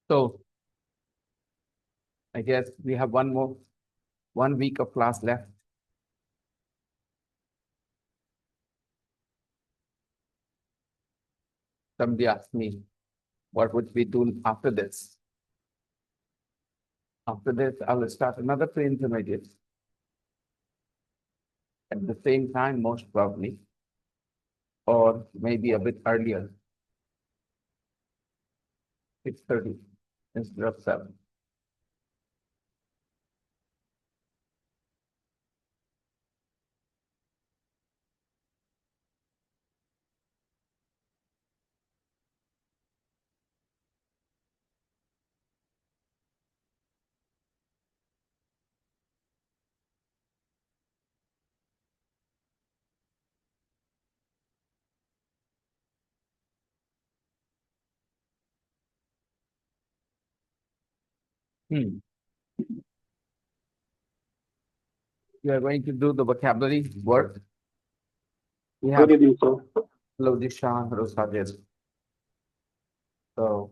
So I guess we have 1 week of class left. Somebody asked me, what would we do after this? After this, I will start another pre-intermediate. At the same time, most probably, or maybe a bit earlier, 6:30 instead of 7. You are going to do the vocabulary work. We have Good evening, sir. hello Dishan, hello Sajid. So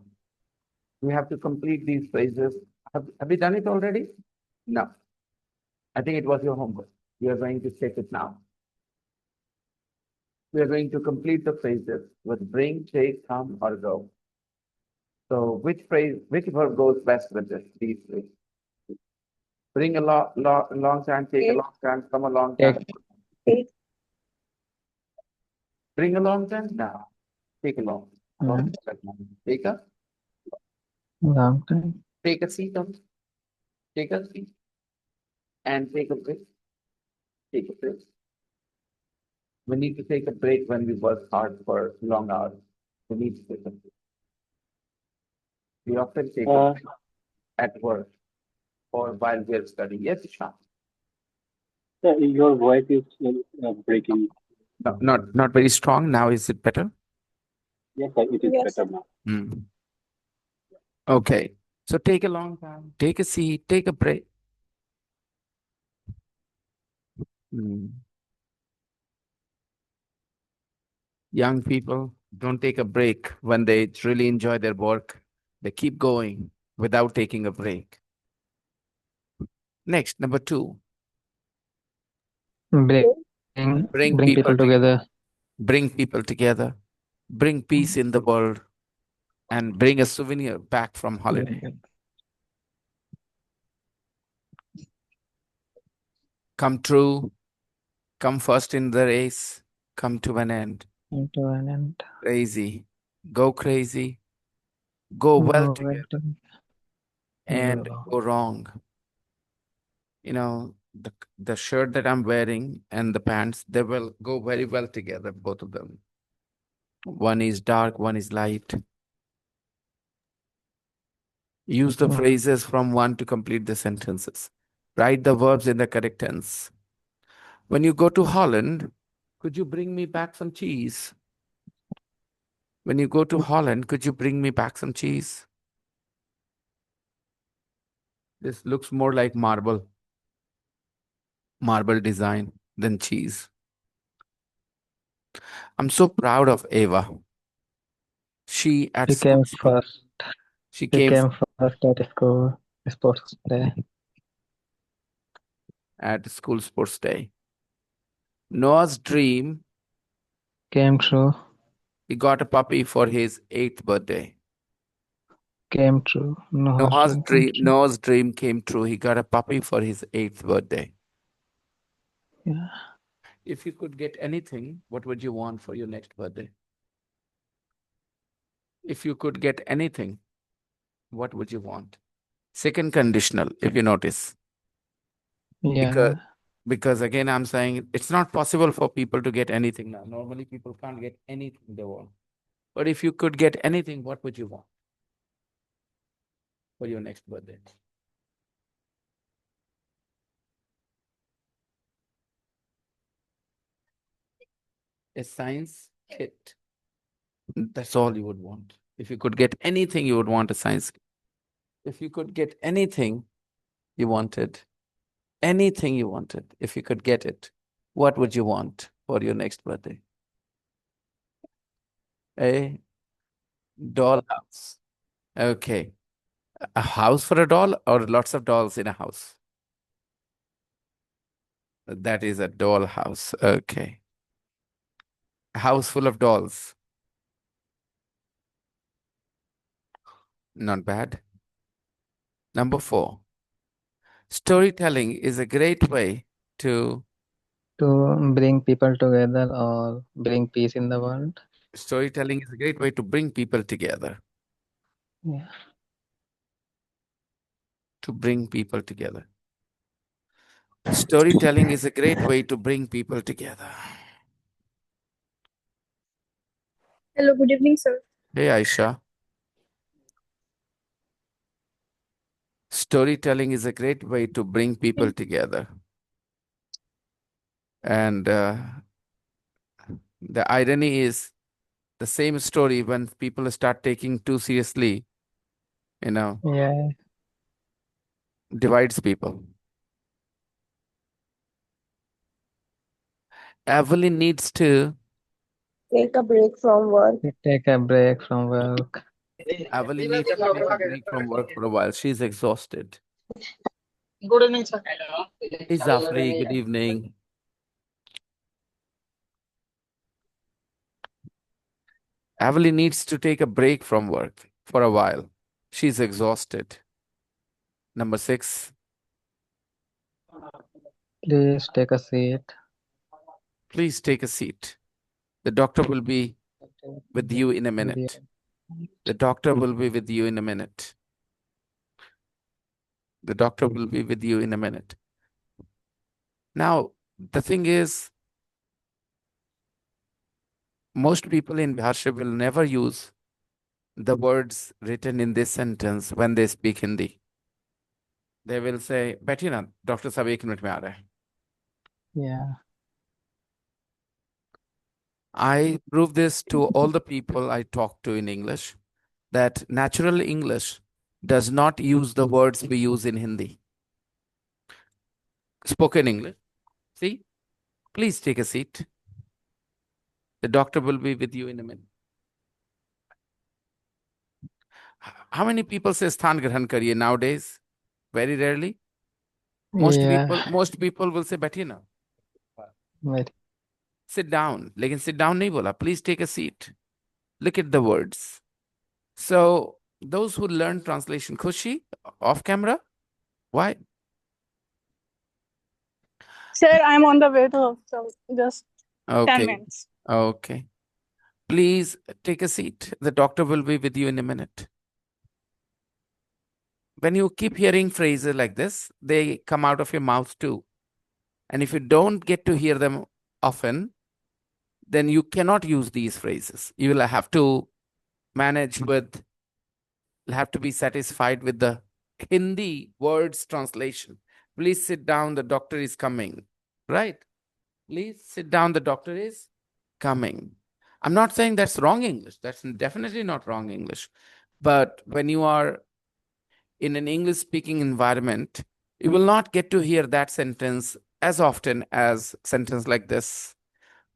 we have to complete these phrases. Have you done it already? No. I think it was your homework. We are going to check it now. We are going to complete the phrases with bring, take, come, or go. So which verb goes best with this? These three. Bring a long time, take a long time, come a long time. Take. Bring a long time now. Take a long. Take a Long time. take a seat on. Take a seat. And take a break. Take a break. We need to take a break when we work hard for long hours. We need to take a break. We often take a break at work or while we are studying. Yes, Ishan. Your voice is breaking. No, not very strong. Now is it better? Yes, sir, it is Yes. better now. Okay. So take a long time. Take a seat. Take a break. Young people don't take a break when they really enjoy their work. They keep going without taking a break. Next, number 2. Bring people together. Bring people together. Bring peace in the world. And bring a souvenir back from holiday. Come true. Come first in the race. Come to an end. Into an end. Crazy. Go crazy. Go well together. And go wrong. You know, the shirt that I'm wearing and the pants, they will go very well together, both of them. One is dark, one is light. Use the phrases from one to complete the sentences. Write the verbs in the correct tense. When you go to Holland, could you bring me back some cheese? When you go to Holland, could you bring me back some cheese? This looks more like marble design than cheese. I'm so proud of Eva. She came first. She He came came first at school sports day. At school sports day. Noah's dream. Came true. He got a puppy for his 8th birthday. Came true. Noah's dream came true. He got a puppy for his 8th birthday. Yeah. If you could get anything, what would you want for your next birthday? If you could get anything, what would you want? Second conditional, if you notice. Yeah. Because again, I'm saying it's not possible for people to get anything now. Normally, people can't get anything they want. But if you could get anything, what would you want for your next birthday? A science kit. That's all you would want. If you could get anything, you would want a science kit. If you could get anything you wanted, if you could get it, what would you want for your next birthday? A dollhouse. Okay. A house for a doll or lots of dolls in a house? That is a doll house. Okay. A house full of dolls. Not bad. Number 4. Storytelling is a great way to bring people together or bring peace in the world. storytelling is a great way to bring people together. Yeah. To bring people together. Storytelling is a great way to bring people together. Hello, good evening, sir. Hey, Aisha. Storytelling is a great way to bring people together. And the irony is the same story when people start taking too seriously, Yeah. divides people. Evelyn needs to Take a break from work. Take a break from work. Evelyn needs to take a break from work for a while. She's exhausted. Good evening, sir. Hey, Zafri, good evening. Evelyn needs to take a break from work for a while. She's exhausted. Number 6. Please take a seat. Please take a seat. The doctor will be with you in a minute. The doctor will be with you in a minute. The doctor will be with you in a minute. Now, the thing is, most people in Bharship will never use the words written in this sentence when they speak Hindi. They will say, बैठिए ना, doctor साहब 1 minute में आ रहे हैं. Yeah. I prove this to all the people I talk to in English, that natural English does not use the words we use in Hindi. Spoken English. See, please take a seat. The doctor will be with you in a minute. How many people say sthan grahan kariye nowadays? Very rarely. Yeah. Most people will say बैठिए ना. Very. Sit down. लेकिन sit down नहीं बोला. Please take a seat. Look at the words. So those who learn translation, Khushi, off camera, why? Sir, I'm on the way to so just 10 Okay, minutes. okay. Please take a seat. The doctor will be with you in a minute. When you keep hearing phrases like this, they come out of your mouth too. And if you don't get to hear them often, then you cannot use these phrases. You will have to manage with, have to be satisfied with the Hindi words translation. Please sit down, the doctor is coming. Right? Please sit down, the doctor is coming. I'm not saying that's wrong English. That's definitely not wrong English. But when you are in an English speaking environment, you will not get to hear that sentence as often as sentence like this.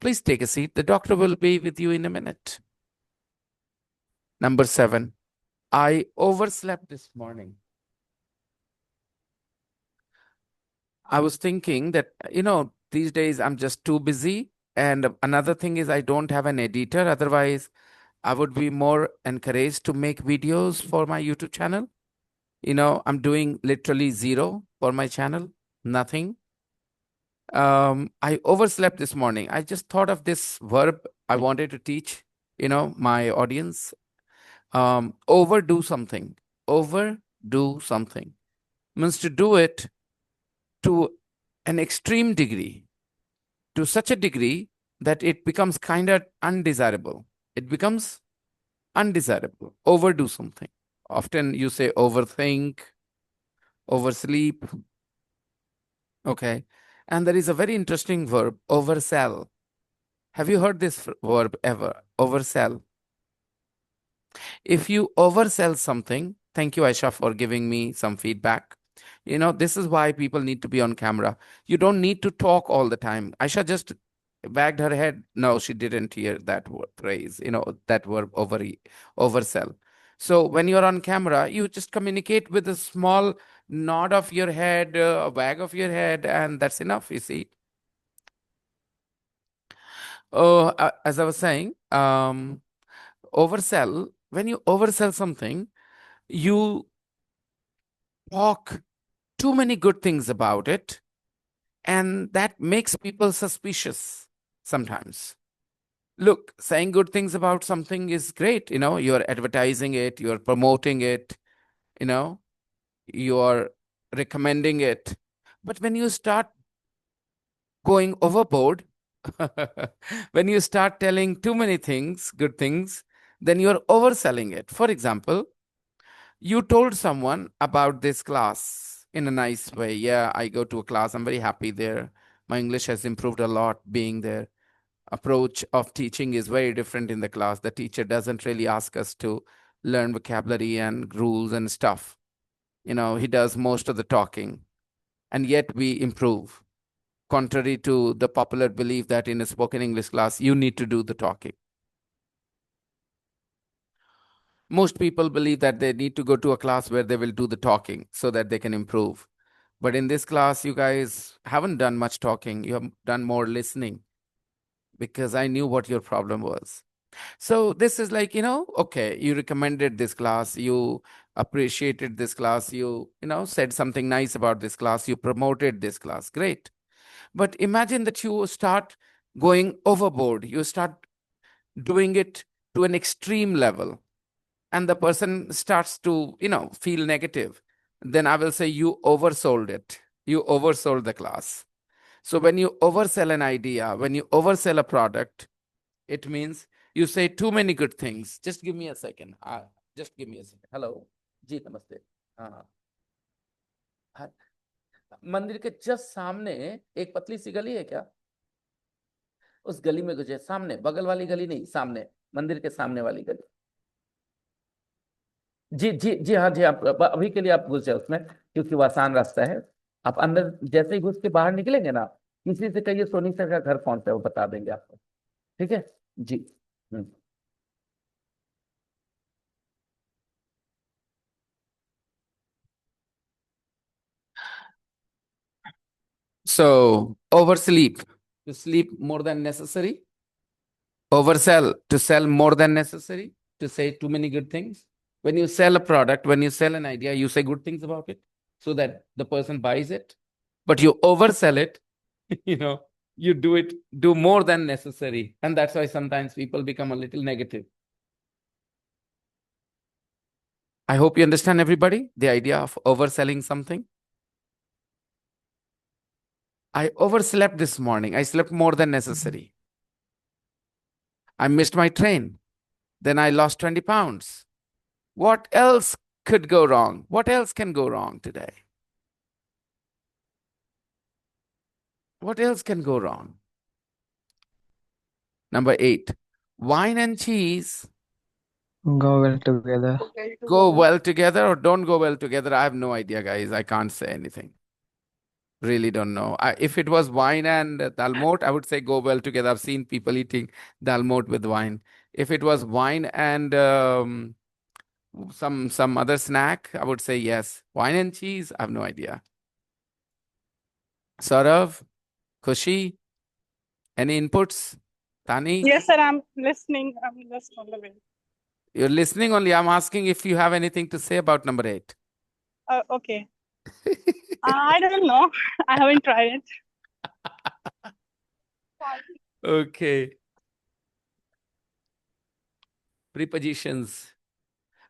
Please take a seat. The doctor will be with you in a minute. Number 7. I overslept this morning. I was thinking that, these days I'm just too busy. And another thing is I don't have an editor. Otherwise, I would be more encouraged to make videos for my YouTube channel. I'm doing literally 0 for my channel, nothing. I overslept this morning. I just thought of this verb I wanted to teach, my audience. Overdo something. Overdo something means to do it to an extreme degree, to such a degree that it becomes kind of undesirable. It becomes undesirable. Overdo something. Often you say overthink, oversleep. Okay. And there is a very interesting verb, oversell. Have you heard this verb ever? Oversell. If you oversell something, thank you, Aisha, for giving me some feedback. This is why people need to be on camera. You don't need to talk all the time. Aisha just wagged her head. No, she didn't hear that word, phrase, that verb oversell. So when you're on camera, you just communicate with a small nod of your head, a wag of your head, and that's enough, you see. Oh, as I was saying, oversell, when you oversell something, you talk too many good things about it, and that makes people suspicious sometimes. Look, saying good things about something is great. You're advertising it, you're promoting it, you know, you're recommending it. But when you start going overboard, when you start telling too many things, good things, then you're overselling it. For example, you told someone about this class in a nice way. Yeah, I go to a class, I'm very happy there. My English has improved a lot being there. Approach of teaching is very different in the class. The teacher doesn't really ask us to learn vocabulary and rules and stuff. He does most of the talking, and yet we improve. Contrary to the popular belief that in a spoken English class, you need to do the talking. Most people believe that they need to go to a class where they will do the talking so that they can improve. But in this class, you guys haven't done much talking. You have done more listening, because I knew what your problem was. So this is like, okay, you recommended this class, you appreciated this class, you said something nice about this class, you promoted this class. Great. But imagine that you start going overboard, you start doing it to an extreme level, and the person starts to, feel negative. Then I will say you oversold it. You oversold the class. So when you oversell an idea, when you oversell a product, it means you say too many good things. Just give me a second. Just give me a second. Hello. जी नमस्ते. हाँ. हाँ. मंदिर के just सामने एक पतली सी गली है क्या? उस गली में गुजरे, सामने, बगल वाली गली नहीं, सामने, मंदिर के सामने वाली गली. जी जी जी हाँ जी, आप अभी के लिए आप घुस जाए उसमें, क्योंकि वो आसान रास्ता है. आप अंदर जैसे ही घुस के बाहर निकलेंगे ना, किसी से कहिए सोनी सर का घर कौन सा है, वो बता देंगे आपको. ठीक है जी. हम्म. So, oversleep, to sleep more than necessary. Oversell, to sell more than necessary, to say too many good things. When you sell a product, when you sell an idea, you say good things about it so that the person buys it. But you oversell it, you know, you do more than necessary. And that's why sometimes people become a little negative. I hope you understand, everybody, the idea of overselling something. I overslept this morning. I slept more than necessary. I missed my train. Then I lost 20 pounds. What else could go wrong? What else can go wrong today? What else can go wrong? Number 8, wine and cheese Go well together. go well together or don't go well together. I have no idea, guys. I can't say anything. Really don't know. If it was wine and dalmot, I would say go well together. I've seen people eating dalmot with wine. If it was wine and some other snack, I would say yes. Wine and cheese, I have no idea. Saurav, Khushi, any inputs? Tani? Yes, sir. I'm listening. I'm just on the way. You're listening only. I'm asking if you have anything to say about number 8. Okay. I don't know. I haven't tried it. Okay. Prepositions.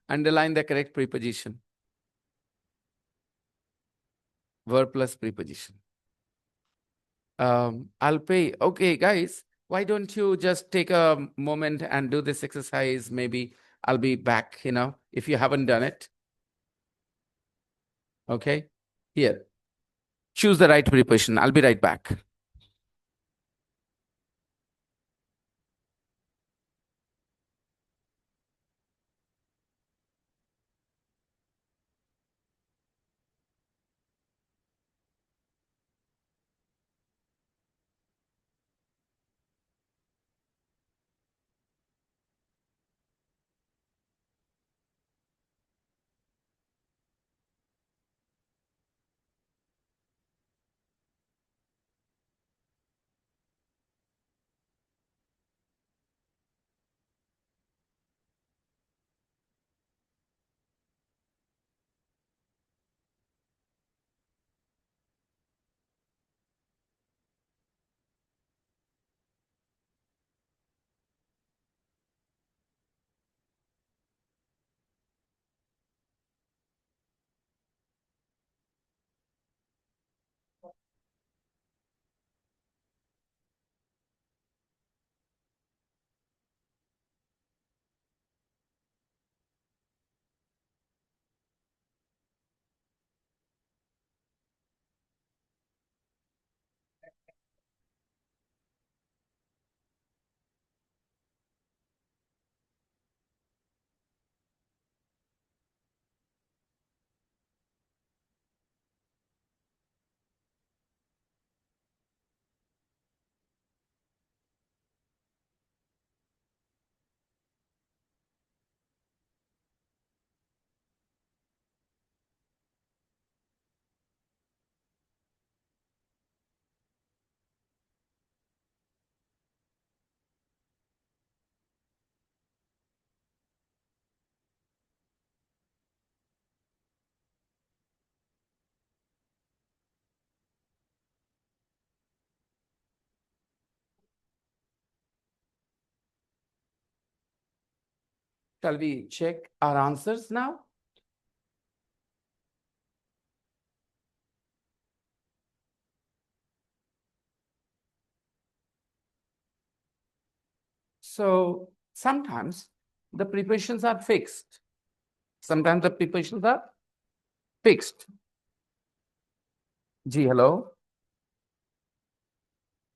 Underline the correct preposition. Verb plus preposition. I'll pay. Okay, guys, why don't you just take a moment and do this exercise? Maybe I'll be back, if you haven't done it. Okay. Here. Choose the right preposition. I'll be right back. Shall we check our answers now? So sometimes the prepositions are fixed. Sometimes the prepositions are fixed. जी hello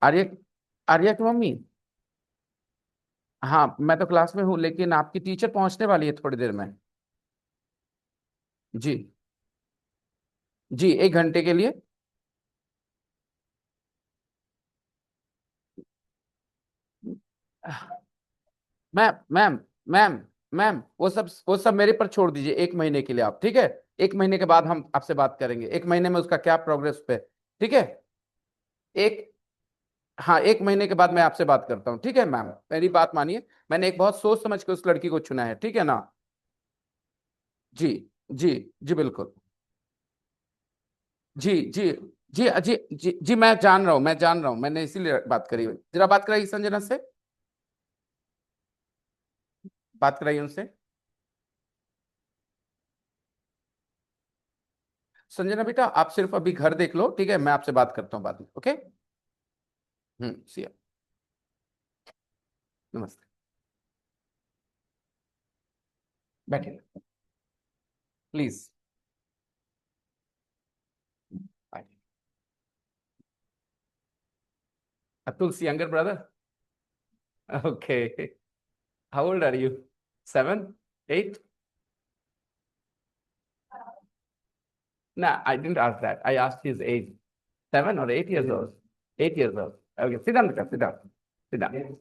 Arya Arya की mummy हाँ मैं तो class में हूँ लेकिन आपकी teacher पहुंचने वाली है थोड़ी देर में जी जी 1 घंटे के लिए मैम मैम मैम मैम वो सब मेरे पर छोड़ दीजिए 1 महीने के लिए आप ठीक है 1 महीने के बाद हम आपसे बात करेंगे 1 महीने में उसका क्या प्रोग्रेस पे ठीक है एक हाँ 1 महीने के बाद मैं आपसे बात करता हूँ ठीक है मैम मेरी बात मानिए मैंने एक बहुत सोच समझ के उस लड़की को चुना है ठीक है ना जी जी जी बिल्कुल जी जी जी जी जी जी मैं जान रहा हूँ मैंने इसीलिए बात करी जरा बात कराइए संजना से बात कराइए उनसे संजना बेटा आप सिर्फ अभी घर देख लो ठीक है मैं आपसे बात करता हूँ बाद में ओके सिया नमस्ते बैठिए please Atul's younger brother okay how old are you 7 8 no I didn't ask that I asked his age 7 or 8 years old 8 years old okay sit down Vita. Sit down sit down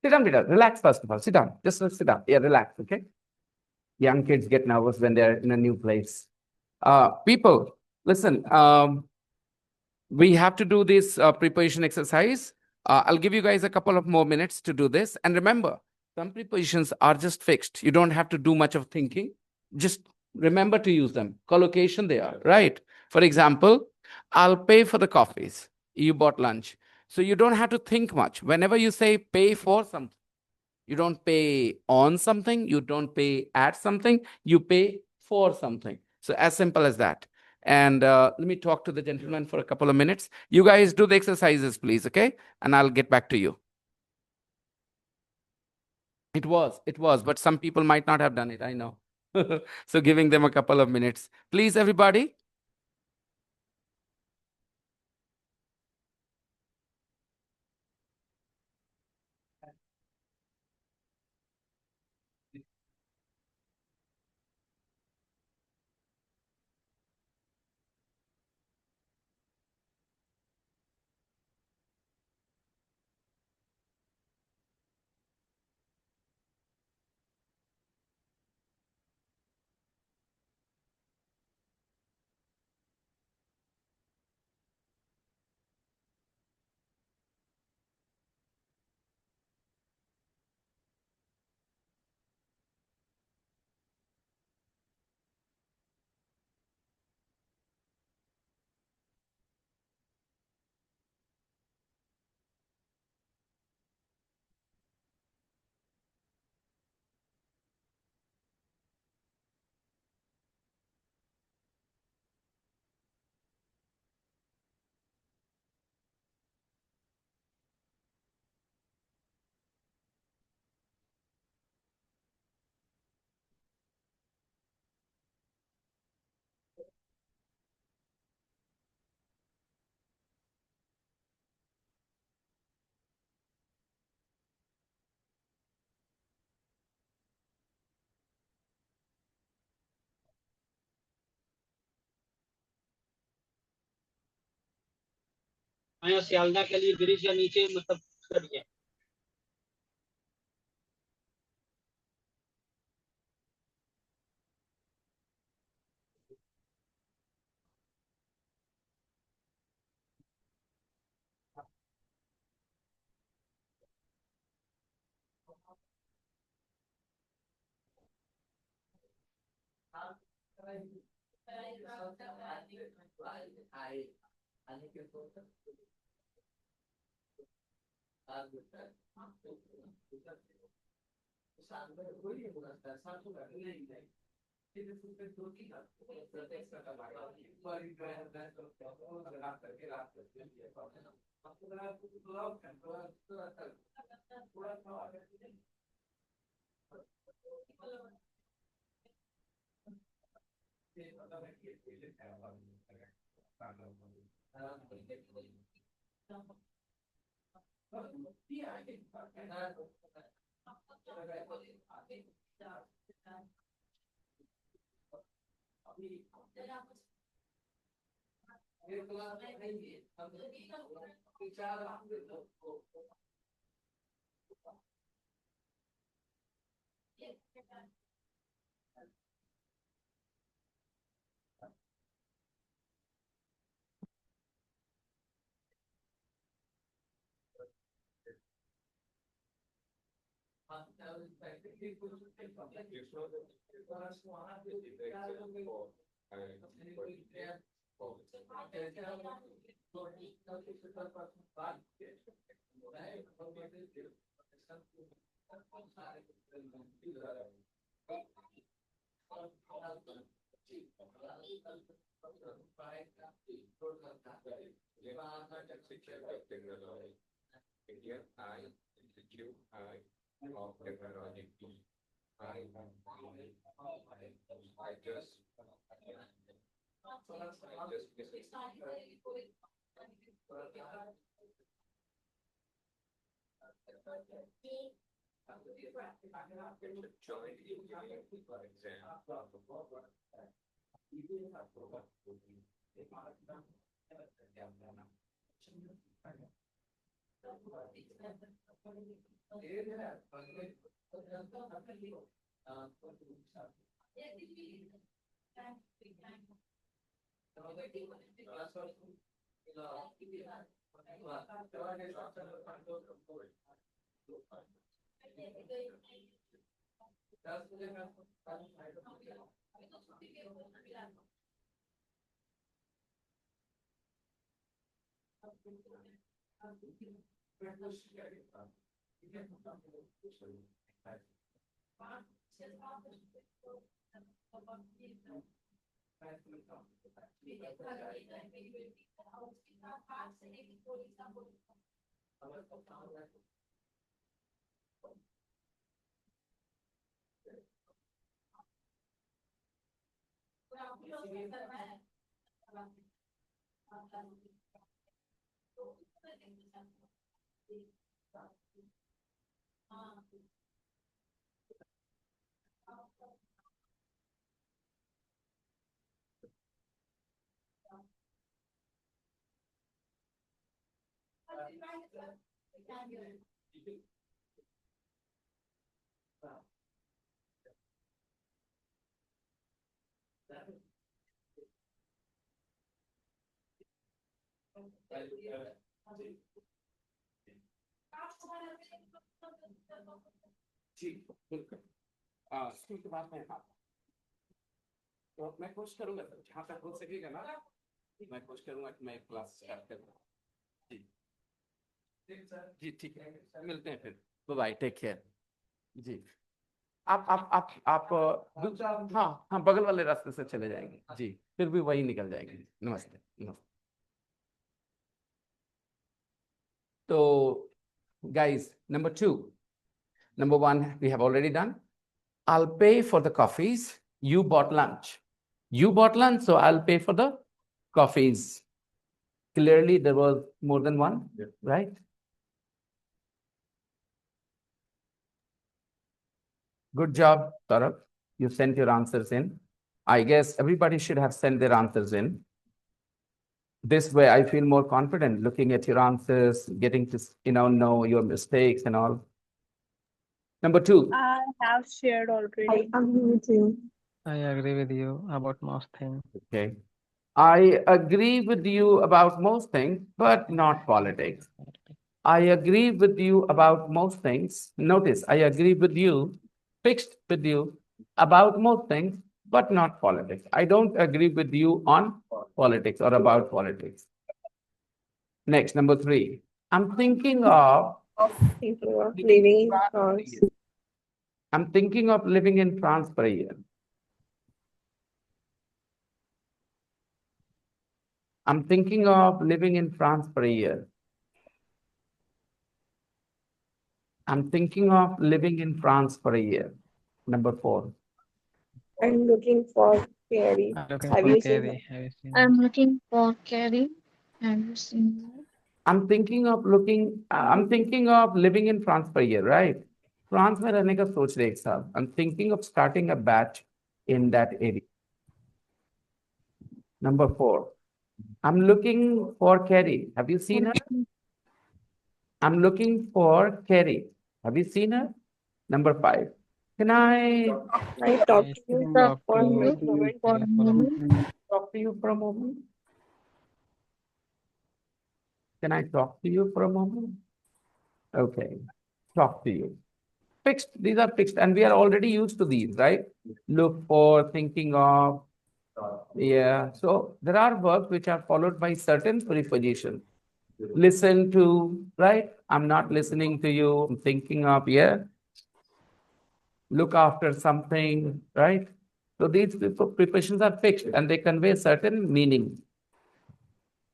sit down Vita. Relax first of all sit down just sit down yeah relax okay young kids get nervous when they're in a new place people listen we have to do this preposition exercise. I'll give you guys a couple of more minutes to do this. And remember, some prepositions are just fixed. You don't have to do much of thinking. Just remember to use them. Collocation they are, right? For example, I'll pay for the coffees. You bought lunch. So you don't have to think much. Whenever you say pay for something, you don't pay on something, you don't pay at something, you pay for something. So as simple as that. And let me talk to the gentleman for a couple of minutes. You guys do the exercises, please, okay? And I'll get back to you. It was, but some people might not have done it, I know. So giving them a couple of minutes. Please, everybody. मैं सियालदा के लिए bridge के नीचे मतलब कर गया जी बिल्कुल school के बाद में हाँ तो मैं कोशिश करूंगा सर जहाँ तक हो सकेगा ना मैं कोशिश करूंगा कि मैं क्लास स्टार्ट करूँ जी जी ठीक है मिलते हैं फिर बाय टेक केयर जी आप हाँ हाँ बगल वाले रास्ते से चले जाएंगे जी फिर भी वही निकल जाएंगे नमस्ते नमस्ते तो guys number one we have already done. I'll pay for the coffees. You bought lunch. So I'll pay for the coffees. Clearly, there was more than one, right? Good job, Tarab. You sent your answers in. I guess everybody should have sent their answers in. This way, I feel more confident looking at your answers, getting to know your mistakes and all. Number two. I have shared already. I agree with you about most things. Okay. I agree with you about most things, but not politics. I agree with you about most things. Notice, I agree with you, fixed with you about most things, but not politics. I don't agree with you on politics or about politics. Next, number three. I'm thinking of People are leaving because I'm thinking of living in France for a year. I'm thinking of living in France for a year. I'm thinking of living in France for a year. Number 4. I'm looking for Carrie. I'm looking Have for you seen Carrie. Have you seen I'm looking for Carrie. Have you seen that? I'm thinking of living in France for a year, right? France में रहने का सोच रहे एक साल. I'm thinking of starting a batch in that area. Number 4. I'm looking for Carrie. Have you seen her? I'm looking for Carrie. Have you seen her? Number 5. Can I talk I to you talk for to a you moment? For a for a moment. talk to you for a moment? Can I talk to you for a moment? Okay. Talk to you. Fixed. These are fixed, and we are already used to these, right? Look for, thinking of. Yeah. So there are verbs which are followed by certain prepositions. Listen to, right? I'm not listening to you. I'm thinking of, yeah. Look after something, right? So these prepositions are fixed and they convey certain meaning.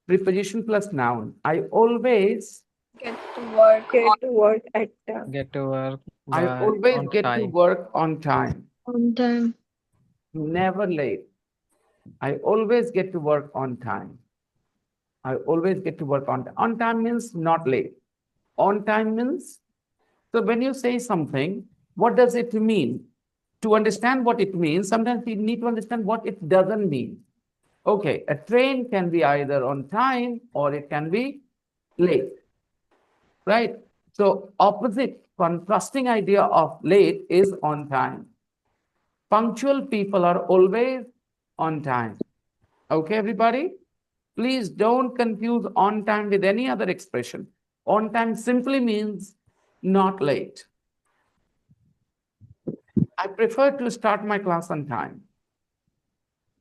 Preposition plus noun. I always Get to work at get to work I by always on get to time. work on time, On time. never late. I always get to work on time. I always get to work on time. On time means not late. On time means, so when you say something, what does it mean? To understand what it means, sometimes you need to understand what it doesn't mean. Okay, a train can be either on time or it can be late, right? So opposite, contrasting idea of late is on time. Punctual people are always on time. Okay, everybody? Please don't confuse on time with any other expression. On time simply means not late. I prefer to start my class on time.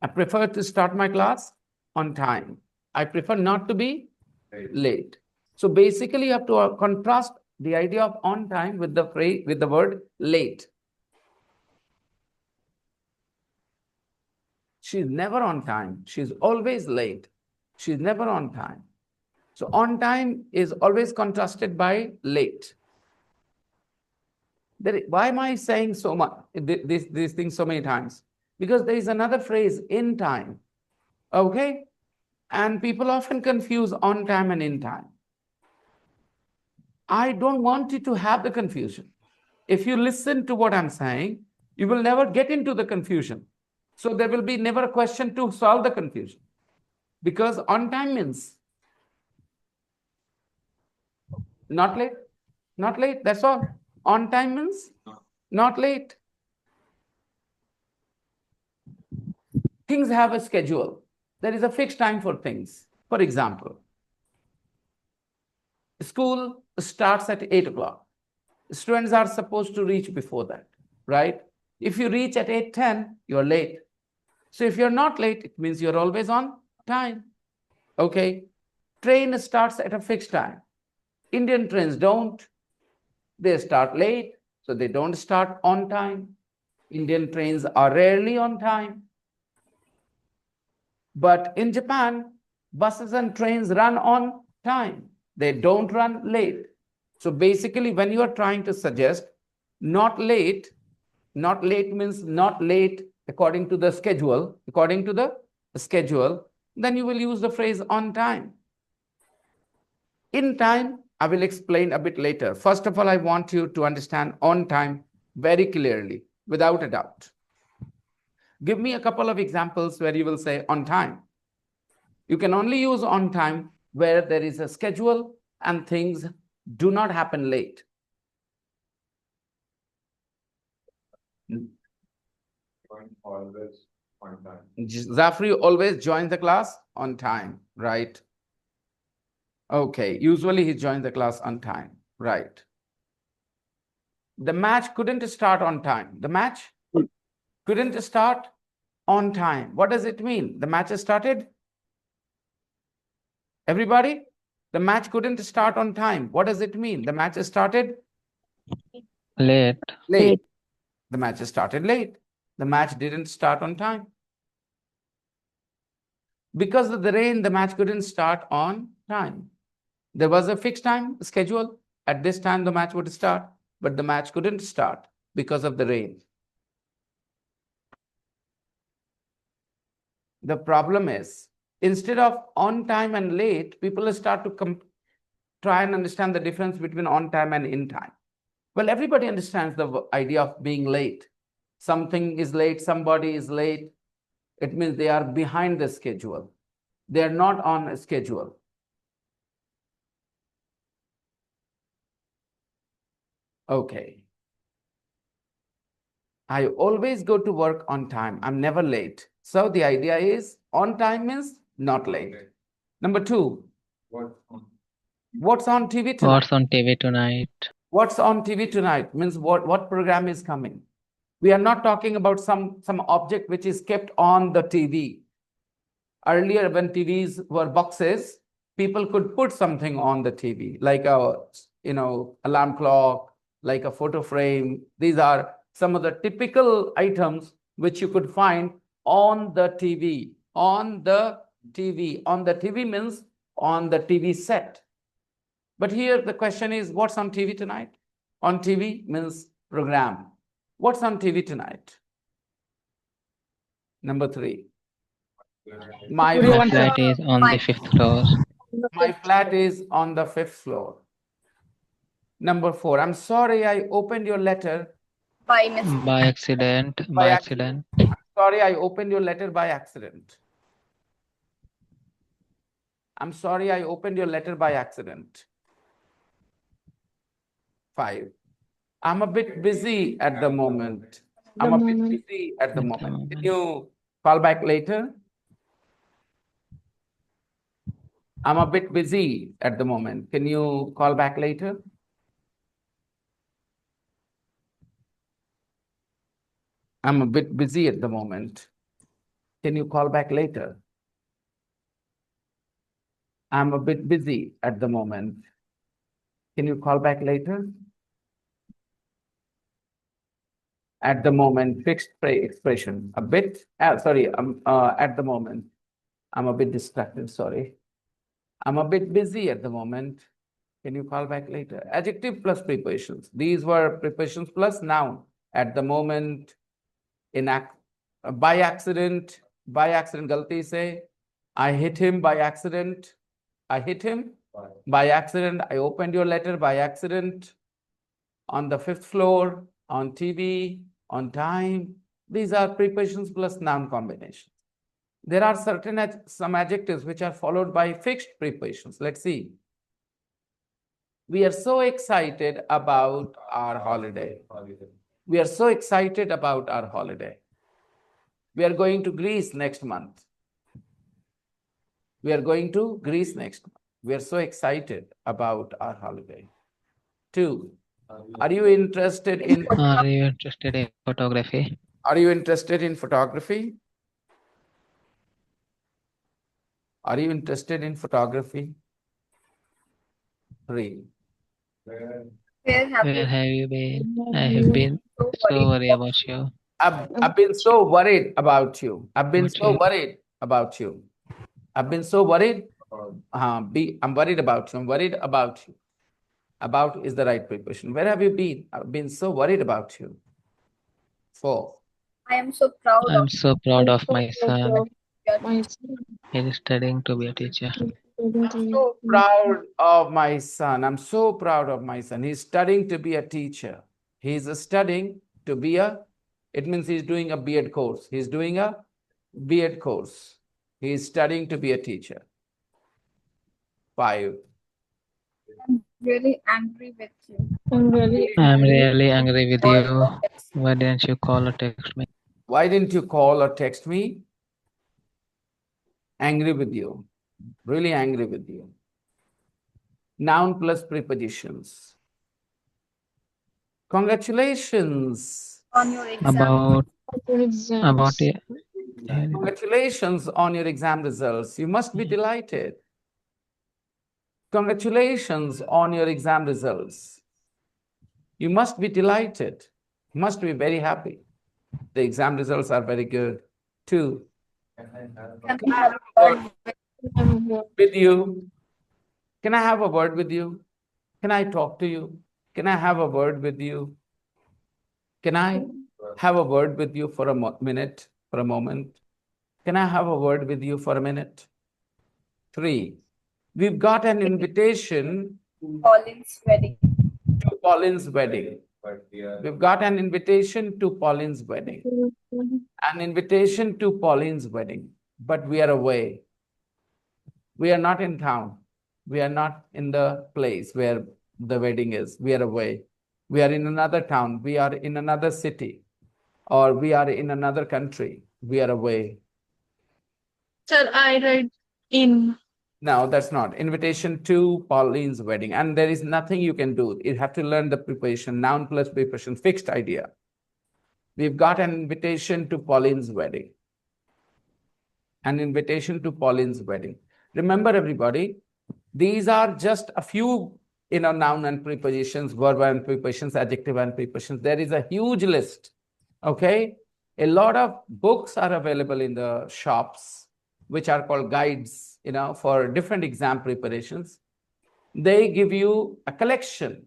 I prefer to start my class on time. I prefer not to be late. So basically, you have to contrast the idea of on time with the phrase, with the word late. She's never on time. She's always late. She's never on time. So on time is always contrasted by late. Why am I saying so much these things so many times? Because there is another phrase, in time. Okay? And people often confuse on time and in time. I don't want you to have the confusion. If you listen to what I'm saying, you will never get into the confusion. So there will be never a question to solve the confusion. Because on time means not late, not late, that's all. On time means not late. Things have a schedule. There is a fixed time for things. For example, school starts at 8 o'clock. Students are supposed to reach before that, right? If you reach at 8:10, you're late. So if you're not late, it means you're always on time. Okay? Train starts at a fixed time. Indian trains don't. They start late, so they don't start on time. Indian trains are rarely on time. But in Japan, buses and trains run on time. They don't run late. So basically, when you are trying to suggest not late means not late according to the schedule, then you will use the phrase on time. In time, I will explain a bit later. First of all, I want you to understand on time very clearly, without a doubt. Give me a couple of examples where you will say on time. You can only use on time where there is a schedule and things do not happen late. Always on time. Zafri always joins the class on time, right? Okay, usually he joins the class on time, right? The match couldn't start on time. The match couldn't start on time. What does it mean? The match started? Everybody? The match couldn't start on time. What does it mean? The match started Late. late. The match started late. The match didn't start on time. Because of the rain, the match couldn't start on time. There was a fixed time schedule. At this time, the match would start, but the match couldn't start because of the rain. The problem is, instead of on time and late, people start to try and understand the difference between on time and in time. Well, everybody understands the idea of being late. Something is late, somebody is late. It means they are behind the schedule. They are not on a schedule. Okay. I always go to work on time. I'm never late. So the idea is on time means not late. Number two, what's on TV tonight? What's on TV tonight? What's on TV tonight means what program is coming. We are not talking about some object which is kept on the TV. Earlier, when TVs were boxes, people could put something on the TV, like a alarm clock, like a photo frame. These are some of the typical items which you could find on the TV. On the TV. On the TV means on the TV set. But here the question is, what's on TV tonight? On TV means program. What's on TV tonight? Number three. My flat is on the 5th floor. My flat is on the 5th floor. Number four. I'm sorry I opened your letter By accident. By accident. Sorry, I opened your letter by accident. I'm sorry, I opened your letter by accident. 5. I'm a bit busy at the moment. I'm a bit busy at the moment. Can you call back later? I'm a bit busy at the moment. Can you call back later? I'm a bit busy at the moment. Can you call back later? I'm a bit busy at the moment. Can you call back later? At the moment, fixed expression. A bit, sorry, at the moment. I'm a bit distracted, sorry. I'm a bit busy at the moment. Can you call back later? Adjective plus prepositions. These were prepositions plus noun. At the moment, by accident, galti se. I hit him by accident. I hit him by accident. I opened your letter by accident. On the 5th floor, on TV, on time. These are prepositions plus noun combinations. There are some adjectives which are followed by fixed prepositions. Let's see. We are so excited about our holiday. We are so excited about our holiday. We are going to Greece next month. We are going to Greece next month. We are so excited about our holiday. 2. Are you interested in photography? Are you interested in photography? Are you interested in photography? 3. Where have you been? I have been so worried about you. I've been so worried about you. I've been so worried about you. I've been so worried. I'm worried about you. I'm worried about you. About is the right preposition. Where have you been? I've been so worried about you. 4. I am so proud I'm so proud of my son. He is studying to be a teacher. I'm so proud of my son. I'm so proud of my son. He's studying to be a teacher. He's studying to be it means he's doing a B.Ed course. He's doing a B.Ed course. He's studying to be a teacher. 5. I'm really angry with you. I'm really angry with you. Why didn't you call or text me? Why didn't you call or text me? Angry with you. Really angry with you. Noun plus prepositions. Congratulations. On your exam. About it. Congratulations on your exam results. You must be delighted. Congratulations on your exam results. You must be delighted. Must be very happy. The exam results are very good. 2. Can I have a word With you. Can I have a word with you? Can I talk to you? Can I have a word with you? Can I have a word with you for a minute, for a moment? Can I have a word with you for a minute? 3. We've got an invitation Pauline's wedding? to Pauline's wedding. We've got an invitation to Pauline's wedding. An invitation to Pauline's wedding, but we are away. We are not in town. We are not in the place where the wedding is. We are away. We are in another town. We are in another city, or we are in another country. We are away. Sir, I read in. No, that's not. Invitation to Pauline's wedding. And there is nothing you can do. You have to learn the preposition, noun plus preposition, fixed idea. We've got an invitation to Pauline's wedding. An invitation to Pauline's wedding. Remember, everybody, these are just a few, noun and prepositions, verb and prepositions, adjective and prepositions. There is a huge list. Okay? A lot of books are available in the shops, which are called guides, for different exam preparations. They give you a collection.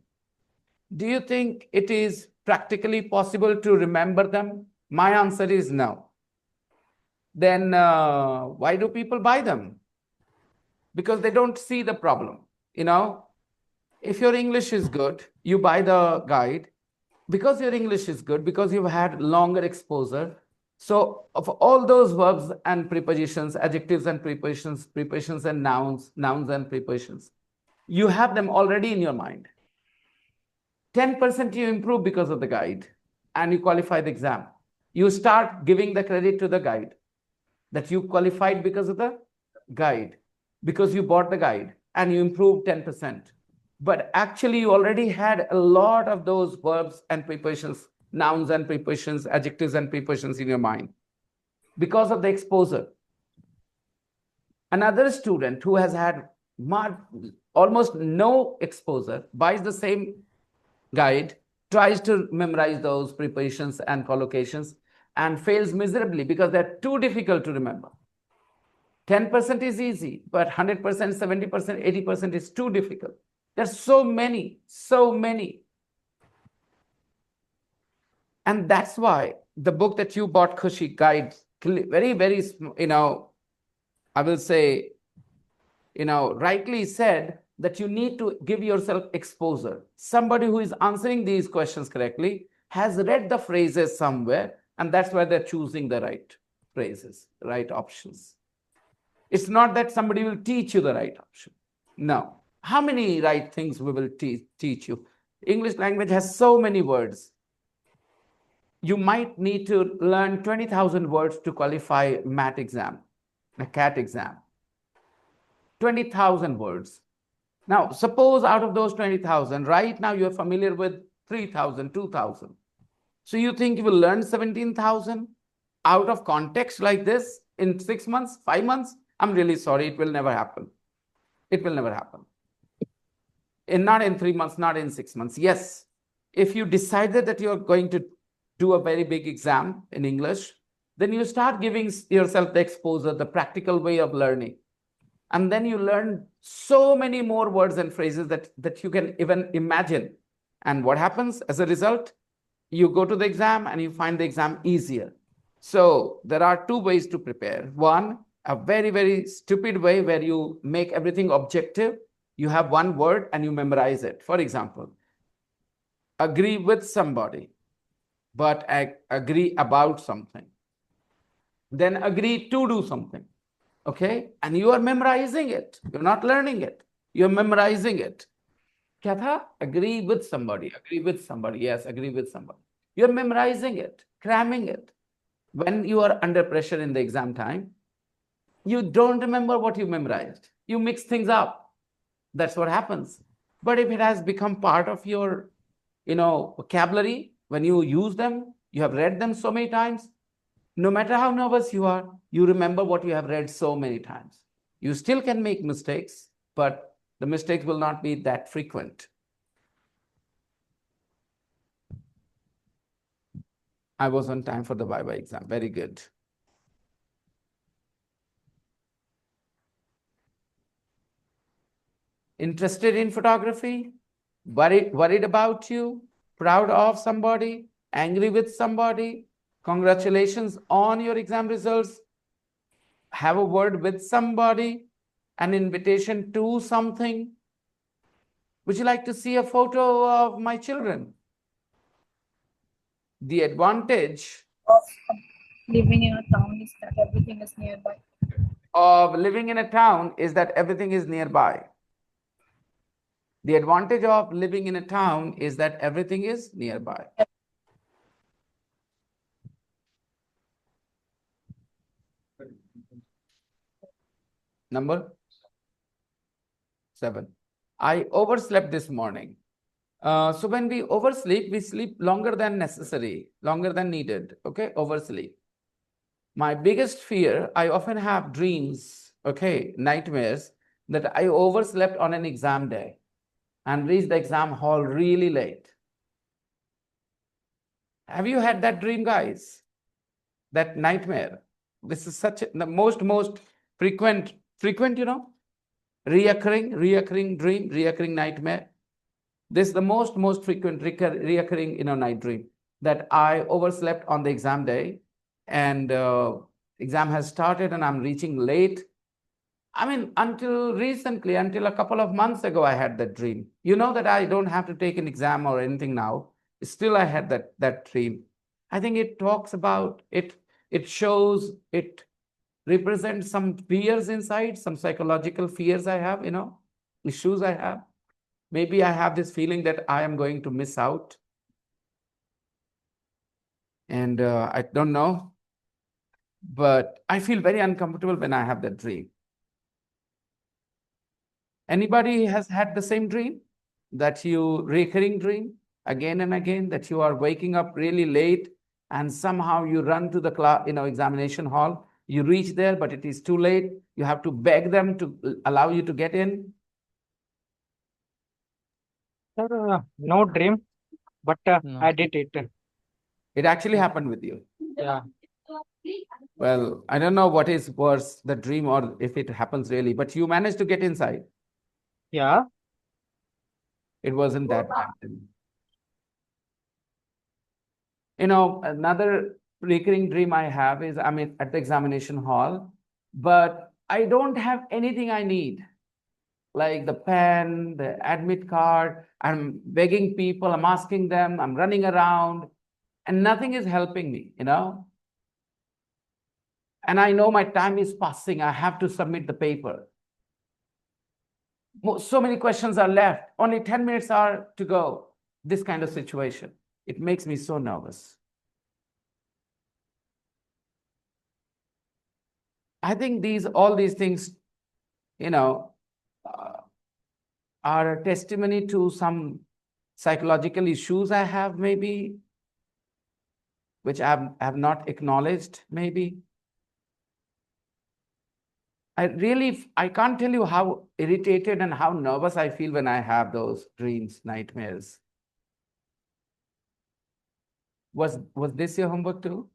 Do you think it is practically possible to remember them? My answer is no. Then why do people buy them? Because they don't see the problem. If your English is good, you buy the guide. Because your English is good, because you've had longer exposure. So of all those verbs and prepositions, adjectives and prepositions, prepositions and nouns and prepositions, you have them already in your mind. 10% you improve because of the guide, and you qualify the exam. You start giving the credit to the guide that you qualified because of the guide, because you bought the guide and you improved 10%. But actually, you already had a lot of those verbs and prepositions, nouns and prepositions, adjectives and prepositions in your mind because of the exposure. Another student who has had almost no exposure buys the same guide, tries to memorize those prepositions and collocations, and fails miserably because they're too difficult to remember. 10% is easy, but 100%, 70%, 80% is too difficult. There's so many. And that's why the book that you bought, Khushi, guide, very, very, I will say, rightly said that you need to give yourself exposure. Somebody who is answering these questions correctly has read the phrases somewhere, and that's why they're choosing the right phrases, right options. It's not that somebody will teach you the right option. No. How many right things we will teach you? English language has so many words. You might need to learn 20,000 words to qualify MAT exam, a CAT exam. 20,000 words. Now, suppose out of those 20,000, right now you're familiar with 3,000, 2,000. So you think you will learn 17,000 out of context like this in 6 months, 5 months? I'm really sorry, it will never happen. It will never happen. And not in 3 months, not in 6 months. Yes, if you decided that you're going to do a very big exam in English, then you start giving yourself the exposure, the practical way of learning. And then you learn so many more words and phrases that you can even imagine. And what happens as a result? You go to the exam and you find the exam easier. So there are 2 ways to prepare. One, a very, very stupid way where you make everything objective. You have one word and you memorize it. For example, agree with somebody, but agree about something. Then agree to do something. Okay? And you are memorizing it. You're not learning it. You're memorizing it. Kya tha? Agree with somebody. Agree with somebody. Yes, agree with somebody. You're memorizing it, cramming it. When you are under pressure in the exam time, you don't remember what you memorized. You mix things up. That's what happens. But if it has become part of your, vocabulary, when you use them, you have read them so many times, no matter how nervous you are, you remember what you have read so many times. You still can make mistakes, but the mistakes will not be that frequent. I was on time for the Viva exam. Very good. Interested in photography? Worried about you? Proud of somebody? Angry with somebody? Congratulations on your exam results. Have a word with somebody? An invitation to something? Would you like to see a photo of my children? The advantage Of living in a town is that everything is nearby. of living in a town is that everything is nearby. The advantage of living in a town is that everything is nearby. Number 7. I overslept this morning. So when we oversleep, we sleep longer than necessary, longer than needed. Okay, oversleep. My biggest fear, I often have dreams, okay, nightmares, that I overslept on an exam day and reached the exam hall really late. Have you had that dream, guys? That nightmare? This is such the most frequent, reoccurring dream, reoccurring nightmare. This is the most frequent reoccurring night dream, that I overslept on the exam day and exam has started and I'm reaching late. I mean, until recently, until a couple of months ago, I had that dream. You know that I don't have to take an exam or anything now. Still, I had that dream. I think it talks about it. It shows, it represents some fears inside, some psychological fears I have, issues I have. Maybe I have this feeling that I am going to miss out. And I don't know. But I feel very uncomfortable when I have that dream. Anybody has had the same dream? That you recurring dream again and again, that you are waking up really late and somehow you run to the class, examination hall. You reach there, but it is too late. You have to beg them to allow you to get in. Sir, no dream, but No. I did it. It actually happened with you. Yeah. Well, I don't know what is worse, the dream or if it happens really, but you managed to get inside. Yeah. It wasn't that bad then. Another recurring dream I have is I'm at the examination hall, but I don't have anything I need, like the pen, the admit card. I'm begging people, I'm asking them, I'm running around, and nothing is helping me, And I know my time is passing. I have to submit the paper. So many questions are left. Only 10 minutes are to go. This kind of situation. It makes me so nervous. I think all these things, are a testimony to some psychological issues I have, maybe, which I have not acknowledged, maybe. I can't tell you how irritated and how nervous I feel when I have those dreams, nightmares. Was this your homework too?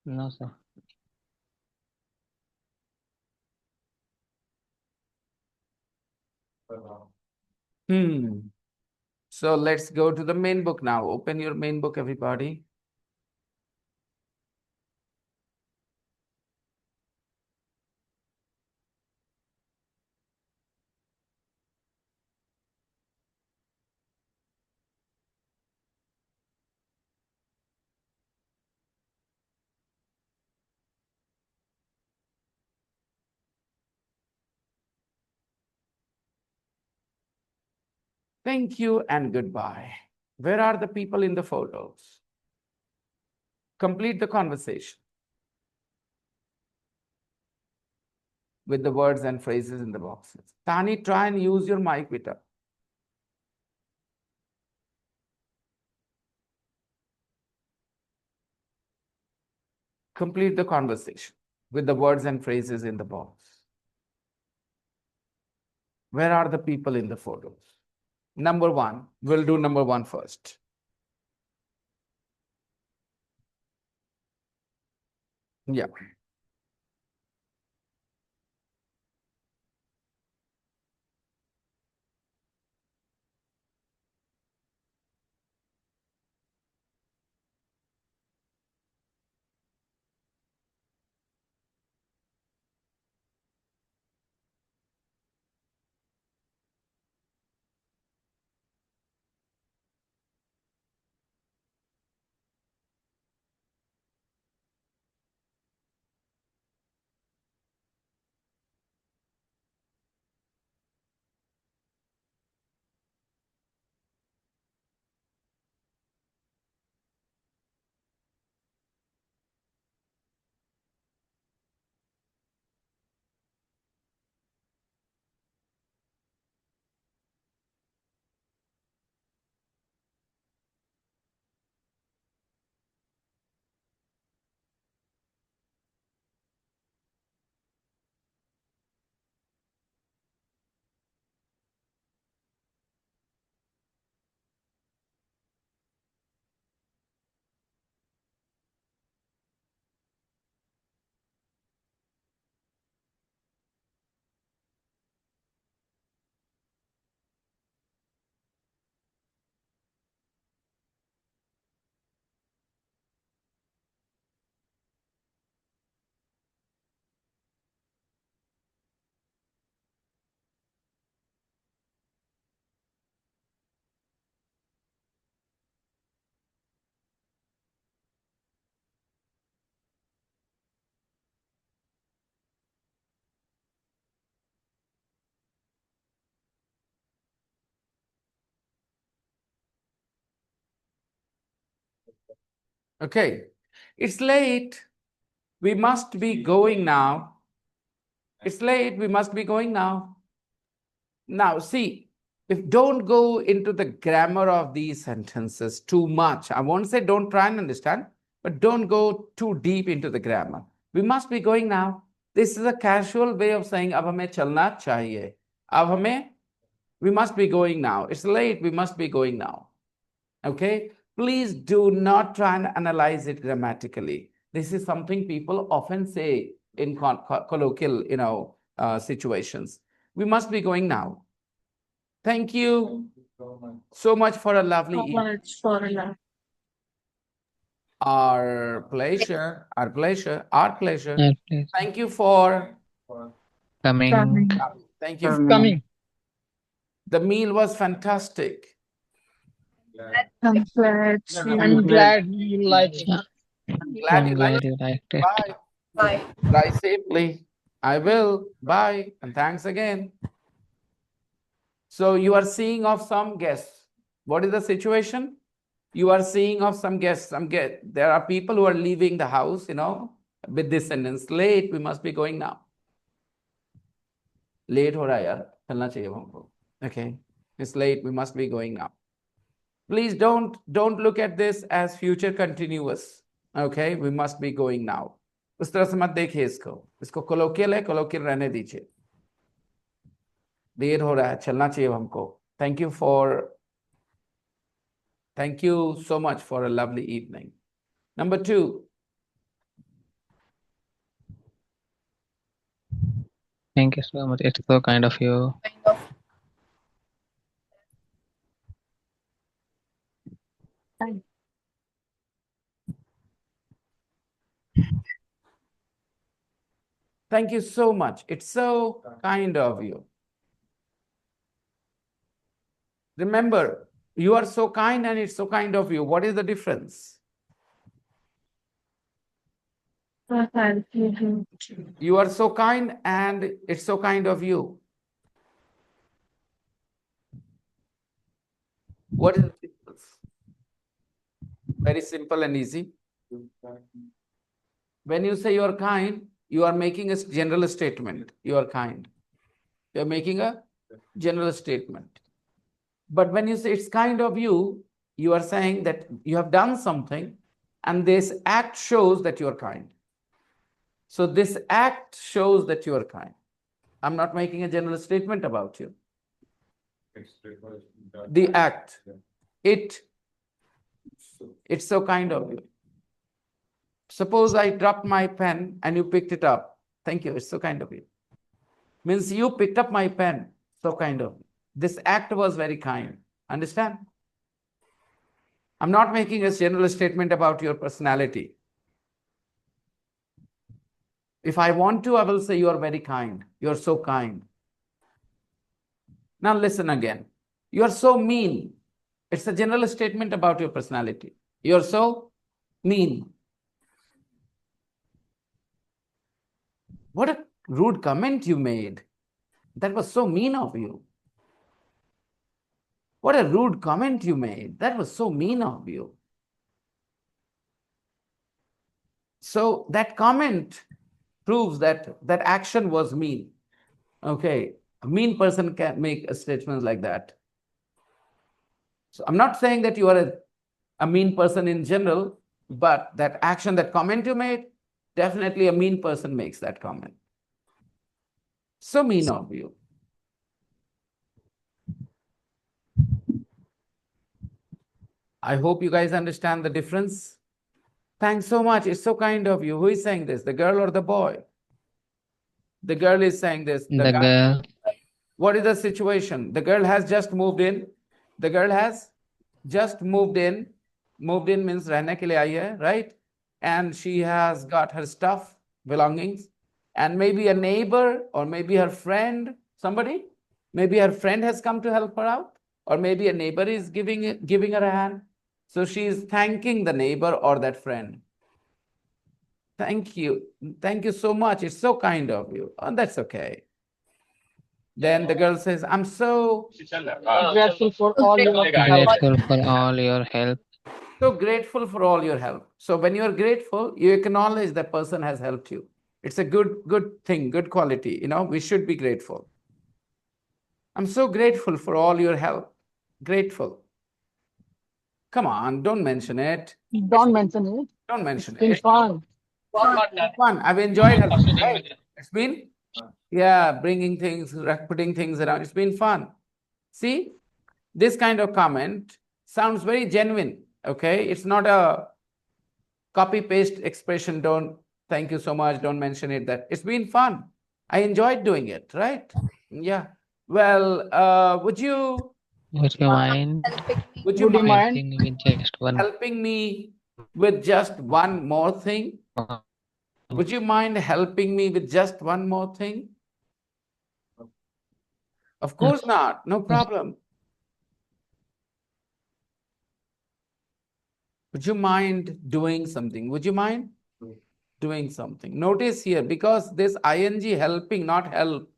No, sir. So let's go to the main book now. Open your main book, everybody. Thank you and goodbye. Where are the people in the photos? Complete the conversation with the words and phrases in the boxes. Tani, try and use your mic, Vita. Complete the conversation with the words and phrases in the box. Where are the people in the photos? Number 1, we'll do number 1 first. Yeah. Okay. It's late. We must be going now. It's late. We must be going now. Now, see, if don't go into the grammar of these sentences too much. I won't say don't try and understand, but don't go too deep into the grammar. We must be going now. This is a casual way of saying अब हमें चलना चाहिए. अब हमें we must be going now. It's late. We must be going now. Okay? Please do not try and analyze it grammatically. This is something people often say in colloquial, situations. We must be going now. Thank you so much for a lovely evening. Our pleasure, our pleasure, our pleasure. Our pleasure. Thank you for Coming. Thank you. Coming. The meal was fantastic. I'm glad you liked it. Glad I'm you glad liked you it. liked it. Bye. Bye. Fly safely. I will. Bye. And thanks again. So you are seeing of some guests. What is the situation? You are seeing of some guests. There are people who are leaving the house, with this sentence. Late, we must be going now. Late हो रहा है यार, चलना चाहिए हमको. Okay. It's late, we must be going now. Please don't look at this as future continuous. Okay, we must be going now. उस तरह से मत देखिए इसको colloquial है, colloquial रहने दीजिए. देर हो रहा है, चलना चाहिए हमको. Thank you so much for a lovely evening. Number 2. Thank you so much. It's so kind of you. Kind of. Thank you so much. It's so kind of you. Remember, you are so kind and it's so kind of you. What is the difference? You are so kind and it's so kind of you. What is the difference? Very simple and easy. When you say you are kind, you are making a general statement. You are kind. You are making a general statement. But when you say it's kind of you, you are saying that you have done something and this act shows that you are kind. So this act shows that you are kind. I'm not making a general statement about you. The act, it's so kind of you. Suppose I dropped my pen and you picked it up. Thank you. It's so kind of you. Means you picked up my pen. So kind of. This act was very kind. Understand? I'm not making a general statement about your personality. If I want to, I will say you are very kind. You're so kind. Now listen again. You are so mean. It's a general statement about your personality. You're so mean. What a rude comment you made. That was so mean of you. What a rude comment you made. That was so mean of you. So that comment proves that that action was mean. Okay. A mean person can make a statement like that. So I'm not saying that you are a mean person in general, but that action, that comment you made, definitely a mean person makes that comment. So mean of you. I hope you guys understand the difference. Thanks so much. It's so kind of you. Who is saying this? The girl or the boy? The girl is saying this. The girl. What is the situation? The girl has just moved in. The girl has just moved in. Moved in means रहने के लिए आई है, right? And she has got her stuff, belongings, and maybe a neighbor or maybe her friend, somebody, maybe her friend has come to help her out, or maybe a neighbor is giving her a hand. So she is thanking the neighbor or that friend. Thank you. Thank you so much. It's so kind of you. Oh, that's okay. Then the girl says, I'm so Grateful for all your help. Grateful for all your help. so grateful for all your help. So when you are grateful, you acknowledge that person has helped you. It's a good thing, good quality. You know, we should be grateful. I'm so grateful for all your help. Grateful. Come on, don't mention it. Don't mention it. Don't mention It's been it. fun. Fun. I've enjoyed helping, right? It's been, yeah, bringing things, putting things around. It's been fun. See, this kind of comment sounds very genuine. Okay, it's not a copy paste expression. Don't, thank you so much. Don't mention it. That it's been fun. I enjoyed doing it, right? Yeah. Well, would you Would you mind mind helping me with just one? helping me with just one more thing? Would you mind helping me with just one more thing? Of course not. No problem. Would you mind doing something? Would you mind doing something? Notice here, because this ing helping, not help.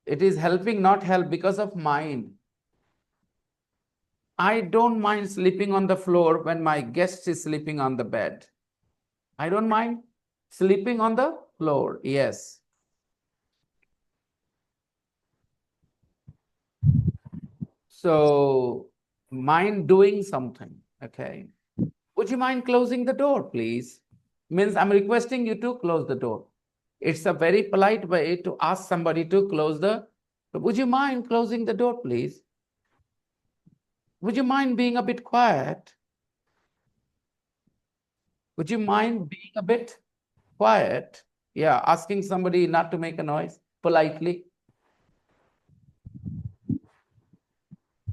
It is helping, not help, because of mind. I don't mind sleeping on the floor when my guest is sleeping on the bed. I don't mind sleeping on the floor. Yes. So, mind doing something. Okay. Would you mind closing the door, please? Means I'm requesting you to close the door. It's a very polite way to ask somebody to close the. Would you mind closing the door, please? Would you mind being a bit quiet? Would you mind being a bit quiet? Yeah, asking somebody not to make a noise politely.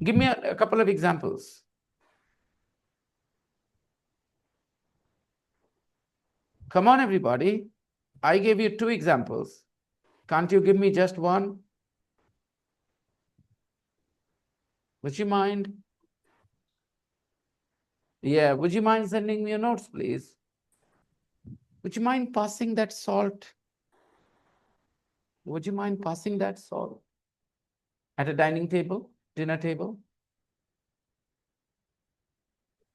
Give me a couple of examples. Come on, everybody. I gave you 2 examples. Can't you give me just one? Would you mind? Yeah, would you mind sending me your notes, please? Would you mind passing that salt? Would you mind passing that salt at a dining table, dinner table?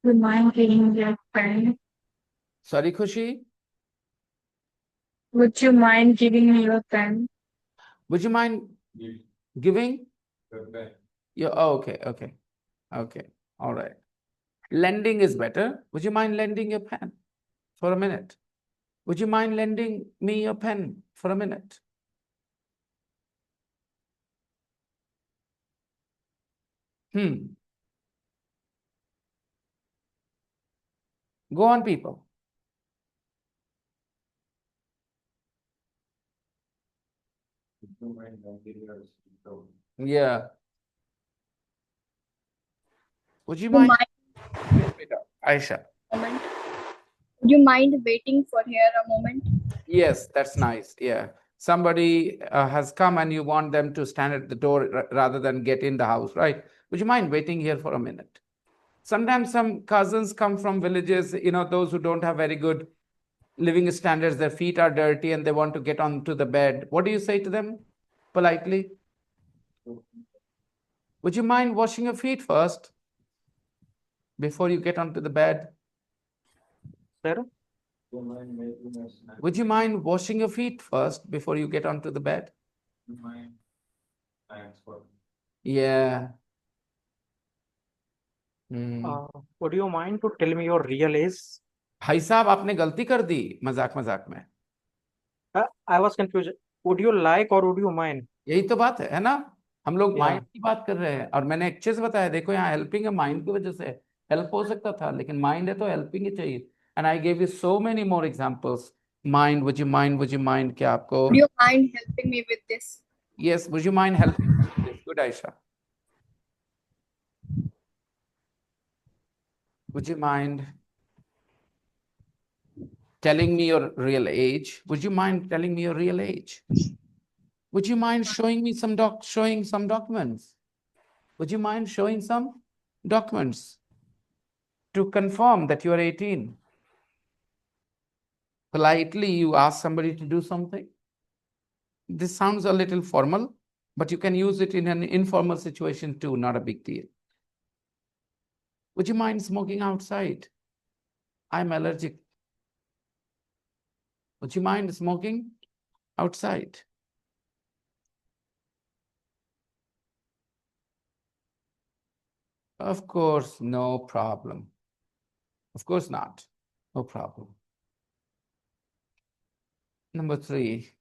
Would you mind giving your pen? Sorry, Khushi? Would you mind giving me your pen? Would you mind giving? Yeah, oh, okay. All right. Lending is better. Would you mind lending your pen for a minute? Would you mind lending me your pen for a minute? Go on, people. Don't mind waiting your seat out. Yeah. Would you You mind? mind Yes, beta. Aisha. moment? Would you mind waiting for here a moment? Yes, that's nice. Yeah. Somebody has come and you want them to stand at the door rather than get in the house, right? Would you mind waiting here for a minute? Sometimes some cousins come from villages, those who don't have very good living standards, their feet are dirty and they want to get onto the bed. What do you say to them politely? Would you mind washing your feet first before you get onto the bed? Sir? Don't mind making a snack. Would you mind washing your feet first before you get onto the bed? Don't mind. Thanks for. Yeah. Hmm. Would you mind to tell me your real age? भाई साहब आपने गलती कर दी मजाक मजाक में. I was confused. Would you like or would you mind? यही तो बात है ना. हम लोग Yeah. माइंड की बात कर रहे हैं और मैंने एक चीज बताया, देखो यहाँ हेल्पिंग है, माइंड की वजह से हेल्प हो सकता था, लेकिन माइंड है तो हेल्पिंग ही चाहिए. And I gave you so many more examples. Mind, would you mind क्या आपको? Would you mind helping me with this? Yes, would you mind helping? Good Ayesha. Would you mind telling me your real age? Would you mind telling me your real age? Would you mind showing me some documents? Would you mind showing some documents to confirm that you are 18? Politely, you ask somebody to do something. This sounds a little formal, but you can use it in an informal situation too, not a big deal. Would you mind smoking outside? I'm allergic. Would you mind smoking outside? Of course, no problem. Of course not. No problem. Number 3.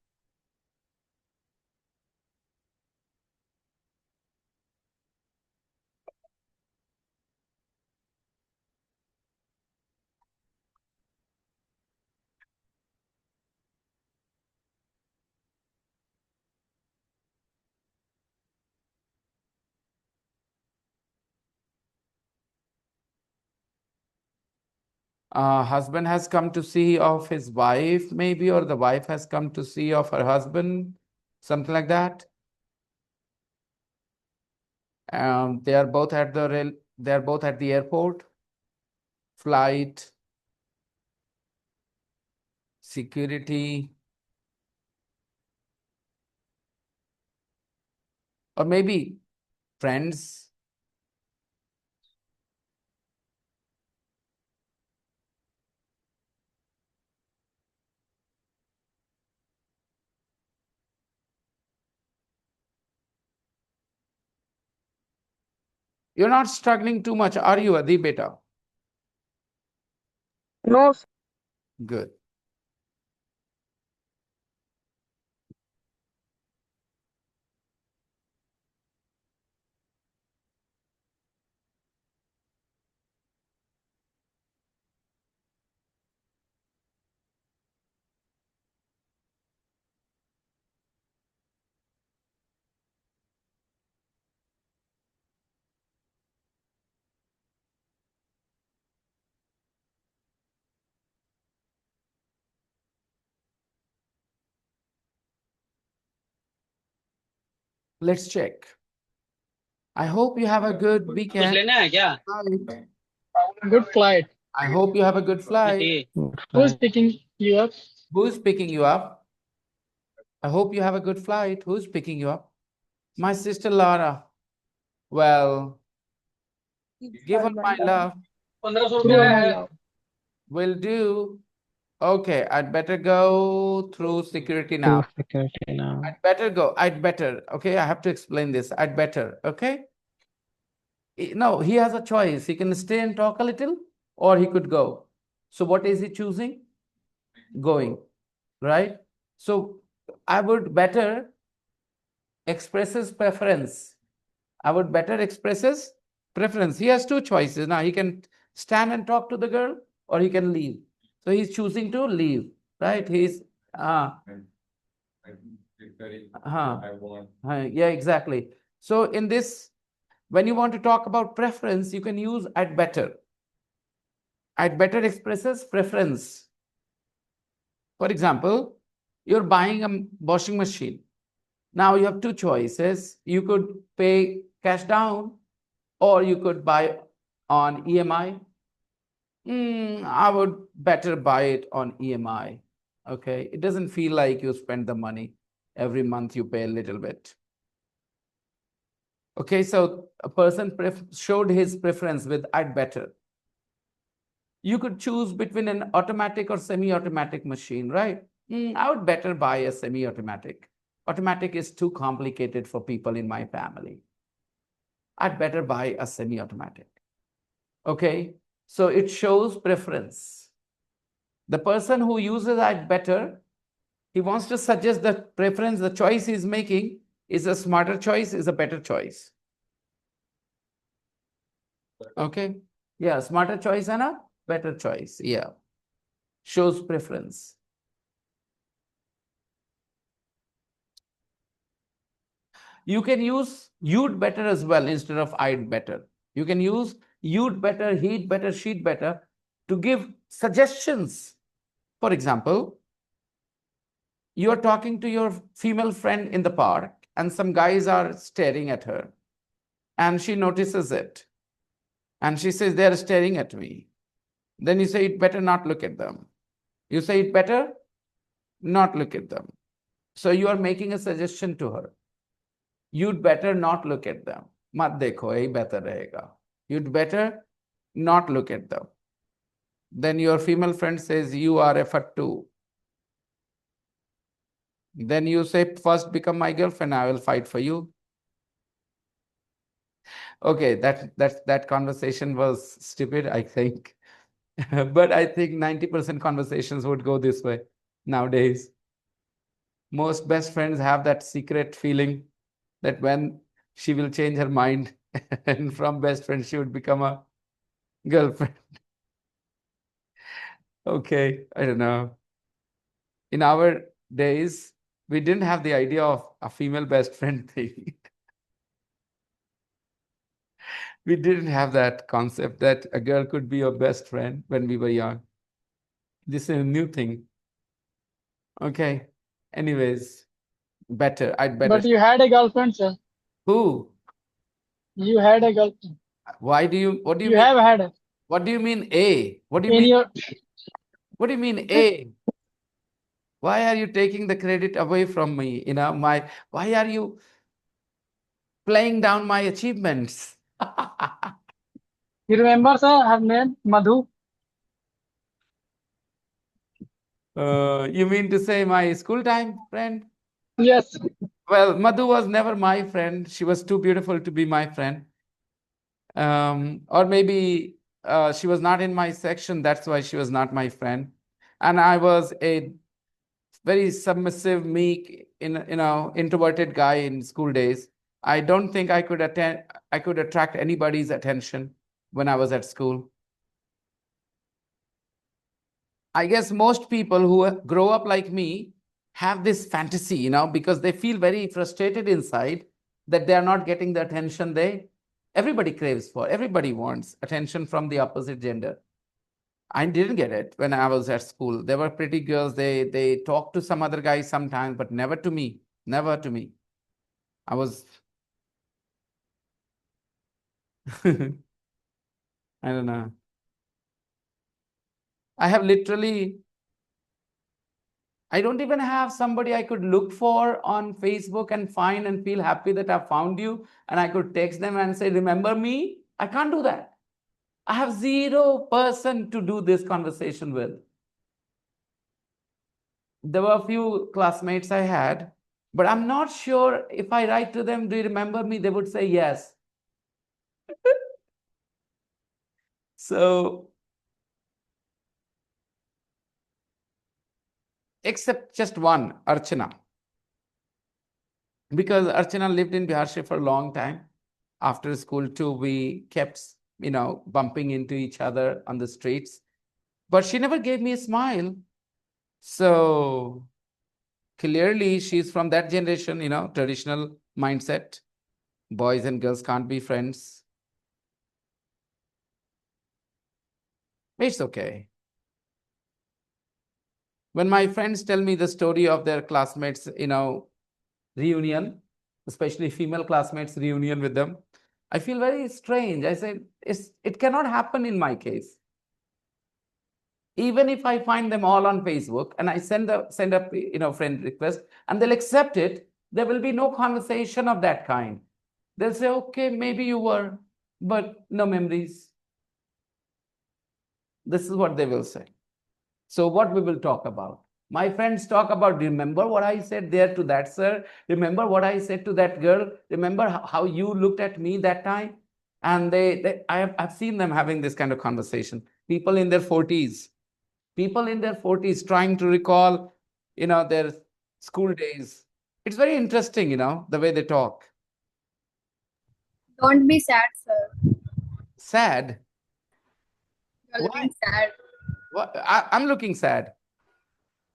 Husband has come to see of his wife, maybe, or the wife has come to see of her husband, something like that. They are both at the airport, flight, security, or maybe friends. You're not struggling too much, are you, Adi beta? No. Good. Let's check. I hope you have a good कुछ weekend. लेना है क्या? Flight. Good flight. I hope you have a good flight. Ji. Who's picking you up? Who's picking you up? I hope you have a good flight. Who's picking you up? My sister Laura. Well, give her my love. 1500 रुपया है. Will do. Okay, I'd better go through security now. Security now. I'd better go. Okay, I have to explain this. I'd better. Okay. No, he has a choice. He can stay and talk a little, or he could go. So what is he choosing? Going, right? So I would better express his preference. I would better express his preference. He has two choices. Now he can stand and talk to the girl, or he can leave. So he's choosing to leave, right? Huh. I want. Yeah, exactly. So in this, when you want to talk about preference, you can use I'd better. I'd better expresses preference. For example, you're buying a washing machine. Now you have two choices. You could pay cash down or you could buy on EMI. I would better buy it on EMI. Okay. It doesn't feel like you spend the money. Every month you pay a little bit. Okay. So a person showed his preference with I'd better. You could choose between an automatic or semi-automatic machine, right? I would better buy a semi-automatic. Automatic is too complicated for people in my family. I'd better buy a semi-automatic. Okay, so it shows preference. The person who uses I'd better, he wants to suggest the preference, the choice he's making is a smarter choice, is a better choice. Okay, yeah, smarter choice and a better choice. Yeah, shows preference. You can use you'd better as well instead of I'd better. You can use you'd better, he'd better, she'd better to give suggestions. For example, you're talking to your female friend in the park and some guys are staring at her and she notices it and she says, they're staring at me. Then you say, it better not look at them. You say, it better not look at them. So you are making a suggestion to her. You'd better not look at them. Mat dekho, यही better रहेगा. You'd better not look at them. Then your female friend says, you are a fattu. Then you say, first become my girlfriend, I will fight for you. Okay, that conversation was stupid, I think. But I think 90% conversations would go this way nowadays. Most best friends have that secret feeling that when she will change her mind and from best friend she would become a girlfriend. Okay, I don't know. In our days, we didn't have the idea of a female best friend thing. We didn't have that concept that a girl could be your best friend when we were young. This is a new thing. Okay. Anyways, better. I'd better. But you had a girlfriend, sir. Who? You had a girlfriend. Why do you, what do you You mean? have had a. What do you mean A? What do you In mean? your. What do you mean A? Why are you taking the credit away from me? Why are you playing down my achievements? You remember, sir, her name, Madhu? You mean to say my school time friend? Yes. Well, Madhu was never my friend. She was too beautiful to be my friend. Or maybe she was not in my section. That's why she was not my friend. And I was a very submissive, meek, introverted guy in school days. I don't think I could attract anybody's attention when I was at school. I guess most people who grow up like me have this fantasy, because they feel very frustrated inside that they are not getting the attention everybody craves for. Everybody wants attention from the opposite gender. I didn't get it when I was at school. There were pretty girls. They talked to some other guys sometimes, but never to me. Never to me. I was, I don't know. I have literally, I don't even have somebody I could look for on Facebook and find and feel happy that I found you. And I could text them and say, remember me? I can't do that. I have 0% to do this conversation with. There were a few classmates I had, but I'm not sure if I write to them, do you remember me? They would say yes. So, except just one, Archana. Because Archana lived in Bihar for a long time. After school too, we kept, bumping into each other on the streets. But she never gave me a smile. So Clearly, she's from that generation, traditional mindset. Boys and girls can't be friends. It's okay. When my friends tell me the story of their classmates, reunion, especially female classmates reunion with them, I feel very strange. I say, it cannot happen in my case. Even if I find them all on Facebook and I send a friend request and they'll accept it, there will be no conversation of that kind. They'll say, okay, maybe you were, but no memories. This is what they will say. So what we will talk about? My friends talk about, remember what I said there to that sir? Remember what I said to that girl? Remember how you looked at me that time? And I've seen them having this kind of conversation. People in their 40s trying to recall, their school days. It's very interesting, the way they talk. Don't be sad, sir. Sad? You're looking sad. I'm looking sad.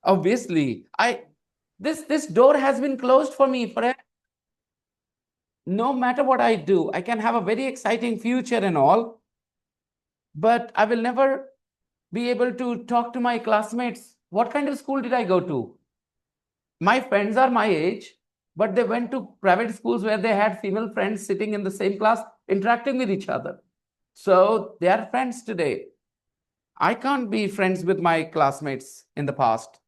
Obviously, this door has been closed for me forever. No matter what I do, I can have a very exciting future and all, but I will never be able to talk to my classmates. What kind of school did I go to? My friends are my age, but they went to private schools where they had female friends sitting in the same class, interacting with each other. So they are friends today. I can't be friends with my classmates in the past.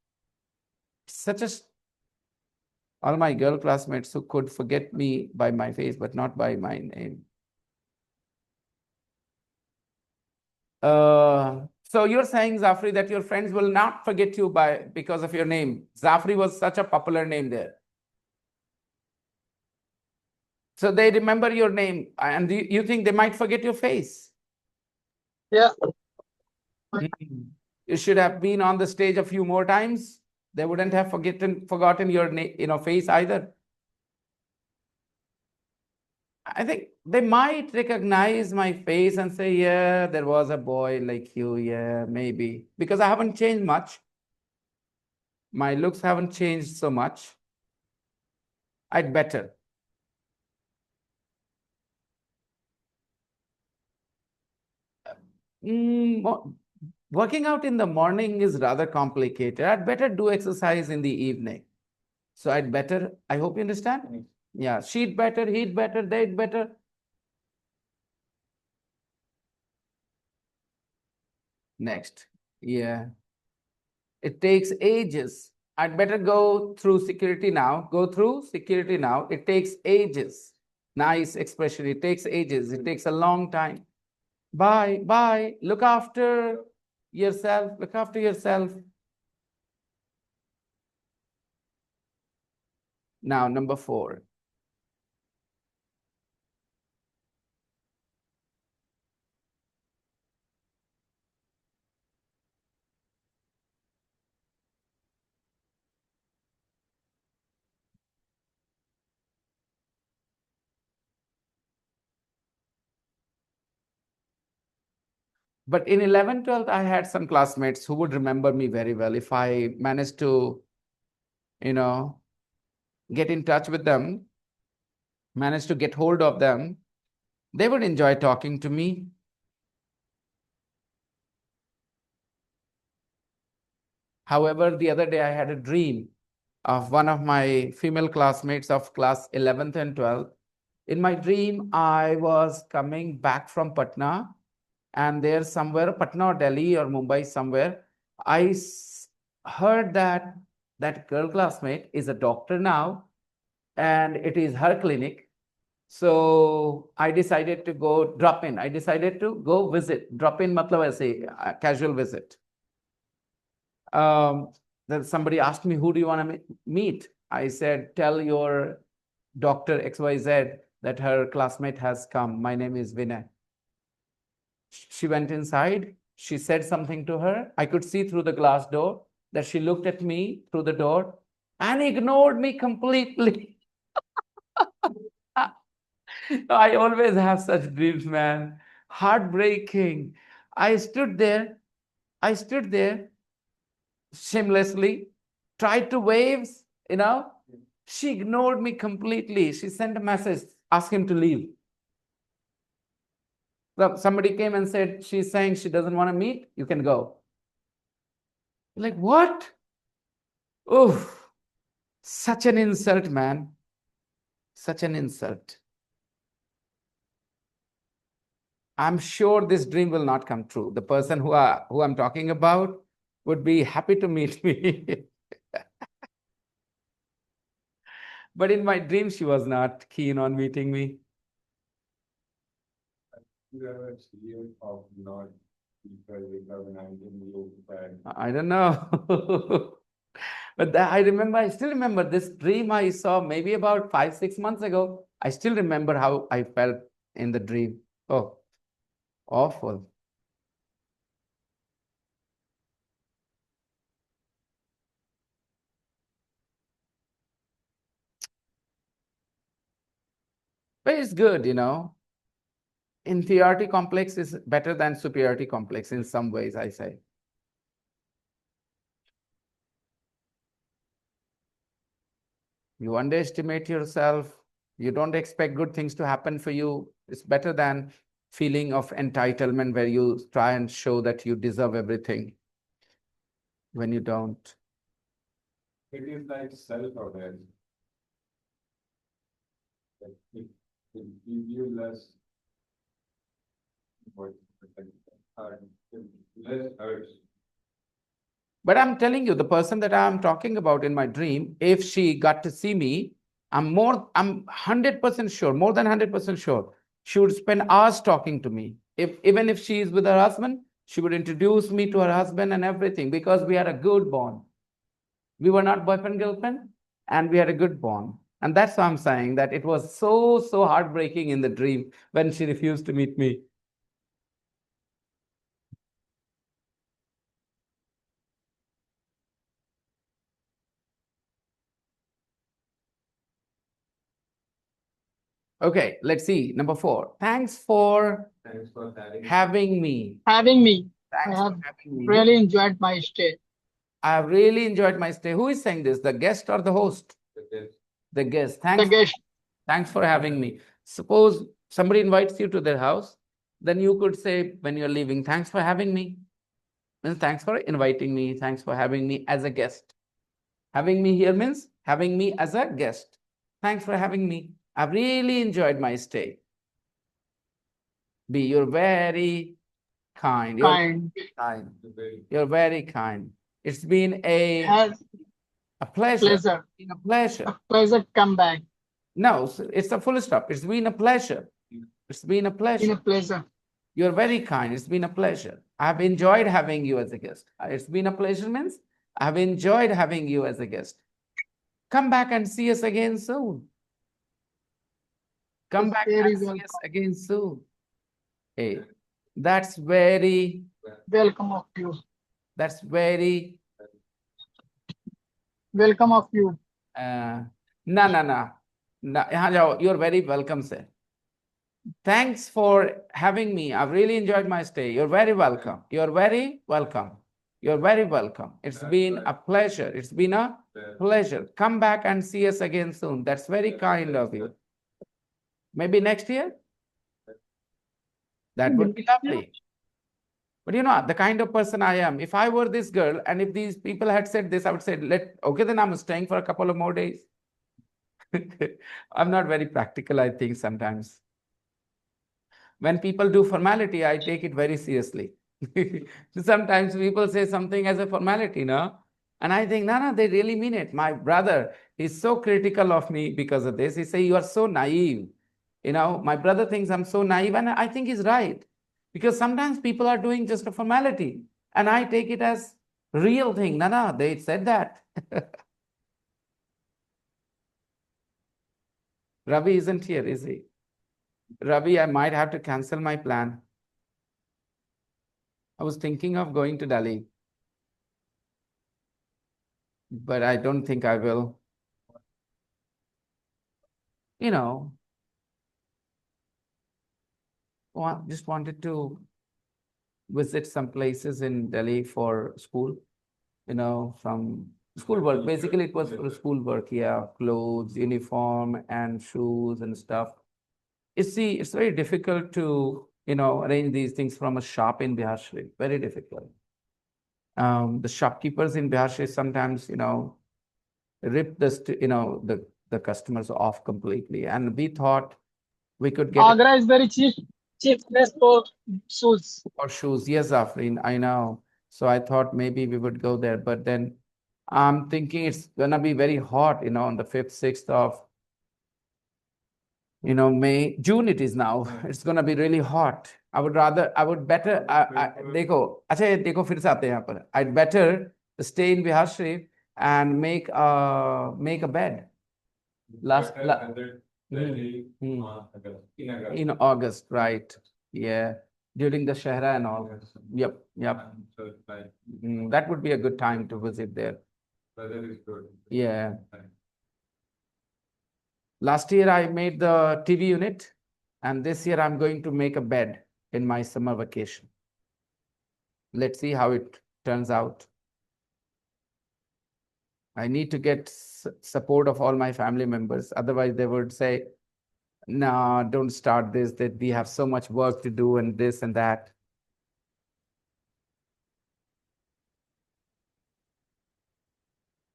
All my girl classmates who could forget me by my face, but not by my name. So you're saying, Zafri, that your friends will not forget you because of your name. Zafri was such a popular name there. So they remember your name, and you think they might forget your face? Yeah. You should have been on the stage a few more times. They wouldn't have forgotten your face either. I think they might recognize my face and say, yeah, there was a boy like you. Yeah, maybe. Because I haven't changed much. My looks haven't changed so much. I'd better. Working out in the morning is rather complicated. I'd better do exercise in the evening. So I hope you understand. Yeah, she'd better, he'd better, they'd better. Next. Yeah. It takes ages. I'd better go through security now. Go through security now. It takes ages. Nice expression. It takes ages. It takes a long time. Bye. Bye. Look after yourself. Look after yourself. Now, number 4. But in 11th, 12th, I had some classmates who would remember me very well. If I managed to, get in touch with them, managed to get hold of them, they would enjoy talking to me. However, the other day I had a dream of one of my female classmates of class 11th and 12th. In my dream, I was coming back from Patna, and there somewhere, Patna or Delhi or Mumbai somewhere, I heard that that girl classmate is a doctor now, and it is her clinic. So I decided to go drop in. I decided to go visit. Drop in, matlab aise, casual visit. Then somebody asked me, who do you want to meet? I said, tell your Dr. XYZ that her classmate has come. My name is Vinay. She went inside. She said something to her. I could see through the glass door that she looked at me through the door and ignored me completely. I always have such dreams, man. Heartbreaking. I stood there shamelessly, tried to wave, You know, she ignored me completely. She sent a message, ask him to leave. Well, somebody came and said, she's saying she doesn't want to meet, you can go. Like, what? Oh, such an insult, man. Such an insult. I'm sure this dream will not come true. The person who I'm talking about would be happy to meet me. But in my dream, she was not keen on meeting me. You have a fear of not people recognizing you that I don't know. But I still remember this dream I saw maybe about 5-6 months ago. I still remember how I felt in the dream. Oh, awful. But it's good, you know. Inferiority complex is better than superiority complex in some ways, I say. You underestimate yourself. You don't expect good things to happen for you. It's better than feeling of entitlement where you try and show that you deserve everything when you don't. it is like self-awareness. It gives you less what less urge. But I'm telling you, the person that I'm talking about in my dream, if she got to see me, I'm 100% sure, more than 100% sure, she would spend hours talking to me. Even if she is with her husband, she would introduce me to her husband and everything because we had a good bond. We were not boyfriend, girlfriend, and we had a good bond. And that's why I'm saying that it was so heartbreaking in the dream when she refused to meet me. Okay, let's see. Number 4. Thanks for Thanks for having me. Having me. I Thanks have for having me. really enjoyed my stay. I have really enjoyed my stay. Who is saying this? The guest or the host? The guest. The guest. Thanks for having me. Suppose somebody invites you to their house, then you could say when you're leaving, thanks for having me. Means thanks for inviting me. Thanks for having me as a guest. Having me here means having me as a guest. Thanks for having me. I've really enjoyed my stay. B, you're very kind. You're Kind. kind. You're very kind. It's been a Has pleasure. pleasure. It's been a pleasure. A pleasure come back. No, it's a full stop. It's been a pleasure. It's been a Been pleasure. a pleasure. You're very kind. It's been a pleasure. I've enjoyed having you as a guest. It's been a pleasure means I've enjoyed having you as a guest. Come back and see us again soon. Come back Very and see welcome. us again soon. Hey, that's very, Welcome of you. that's very, Welcome of you. no, no. यहाँ जाओ, you're very welcome, sir. Thanks for having me. I've really enjoyed my stay. You're very welcome. You're very welcome. You're very welcome. It's been a pleasure. It's been a pleasure. Come back and see us again soon. That's very kind of you. Maybe next year? That would be lovely. But you know, the kind of person I am, if I were this girl and if these people had said this, I would say, okay, then I'm staying for a couple of more days. I'm not very practical, I think, sometimes. When people do formality, I take it very seriously. Sometimes people say something as a formality, no? And I think, no, they really mean it. My brother is so critical of me because of this. He say, you are so naive. You know, my brother thinks I'm so naive, and I think he's right. Because sometimes people are doing just a formality, and I take it as real thing. No, they said that. Ravi isn't here, is he? Ravi, I might have to cancel my plan. I was thinking of going to Delhi, but I don't think I will. You know, just wanted to visit some places in Delhi for school, you know, from Schoolwork. Basically, it was for schoolwork. Yeah, clothes, uniform, and shoes and stuff. You see, it's very difficult to, arrange these things from a shop in Bihar Sharif. Very difficult. The shopkeepers in Bihar Sharif sometimes, rip the customers off completely. And we thought we could get it Agra is very cheap place for shoes. for shoes. Yes, Afreen, I know. So I thought maybe we would go there, but then I'm thinking it's gonna be very hot, on the 5th, 6th of, May, June it is now. It's gonna be really hot. I would better, देखो, अच्छा ये देखो फिर से आते हैं यहाँ पर. I'd better stay in Bihar Sharif and make a bed. In August, right? Yeah, during the Shahra and all. Yep. That would be a good time to visit there. Weather is good. Yeah. Last year I made the TV unit, and this year I'm going to make a bed in my summer vacation. Let's see how it turns out. I need to get support of all my family members. Otherwise, they would say, no, don't start this, that we have so much work to do and this and that.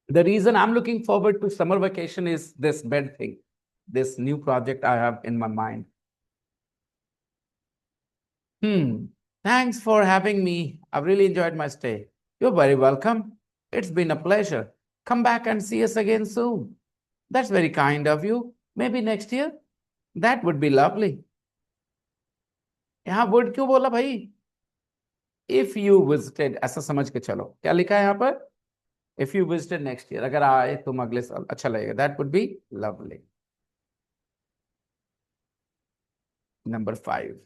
The reason I'm looking forward to summer vacation is this bed thing, this new project I have in my mind. Thanks for having me. I've really enjoyed my stay. You're very welcome. It's been a pleasure. Come back and see us again soon. That's very kind of you. Maybe next year? That would be lovely. यहाँ word क्यों बोला भाई? If you visited, ऐसा समझ के चलो. क्या लिखा है यहाँ पर? If you visited next year, अगर आए तुम अगले साल, अच्छा लगेगा. That would be lovely. Number 5.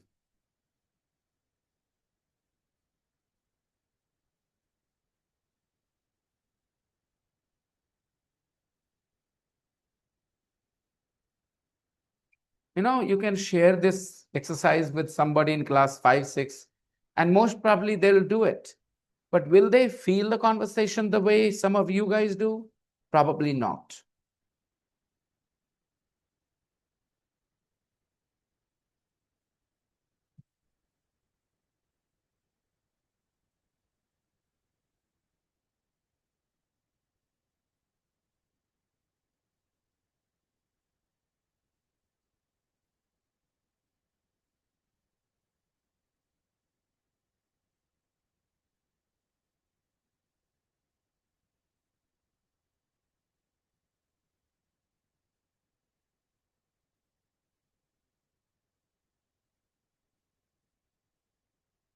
You can share this exercise with somebody in class 5, 6, and most probably they'll do it. But will they feel the conversation the way some of you guys do? Probably not.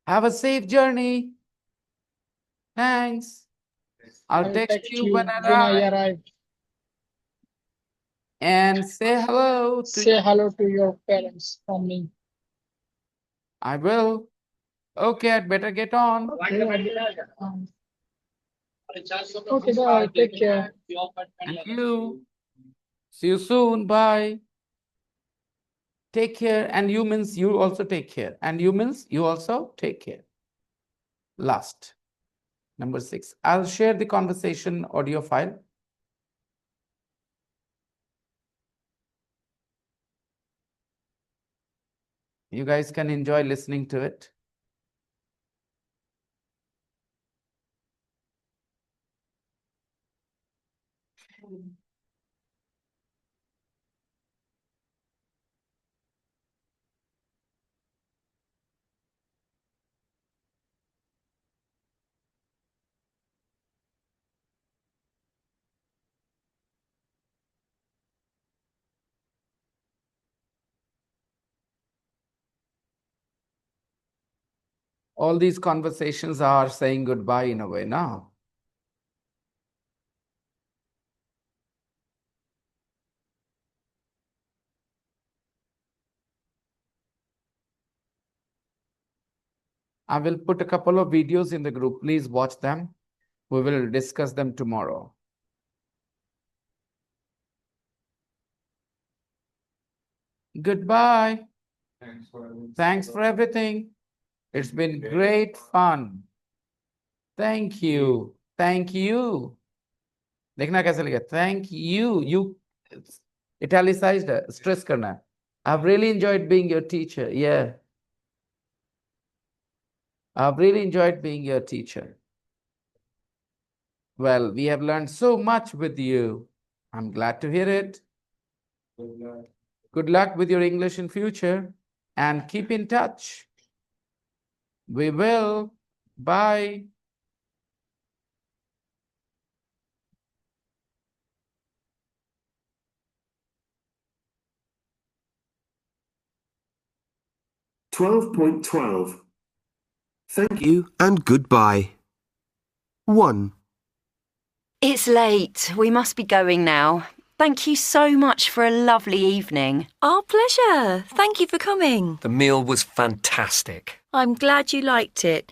Have a safe journey. Thanks. I'll text you when I arrive. And say hello to your parents from me. I will. Okay, I'd better get on. Okay, bye. Take care. And you. See you soon. Bye. Take care. And you means you also take care. And you means you also take care. Last. Number 6. I'll share the conversation audio file. You guys can enjoy listening to it. All these conversations are saying goodbye in a way now. I will put a couple of videos in the group. Please watch them. We will discuss them tomorrow. Goodbye. Thanks for everything. It's been great fun. Thank you. Thank you. देखना कैसे लिखा thank you italicized है stress करना है I've really enjoyed being your teacher yeah I've really enjoyed being your teacher well we have learned so much with you I'm glad to hear it good luck with your English in future and keep in touch we will bye 12.12. Thank you and goodbye. 1. It's late. We must be going now. Thank you so much for a lovely evening. Our pleasure. Thank you for coming. The meal was fantastic. I'm glad you liked it.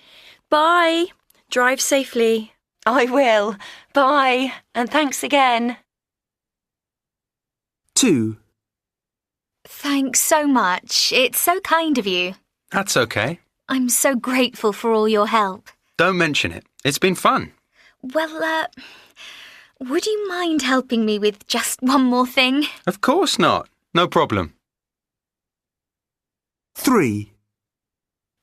Bye. Drive safely. I will. Bye. And thanks again. 2. Thanks so much. It's so kind of you. That's okay. I'm so grateful for all your help. Don't mention it. It's been fun. Well, would you mind helping me with just one more thing? Of course not. No problem. 3.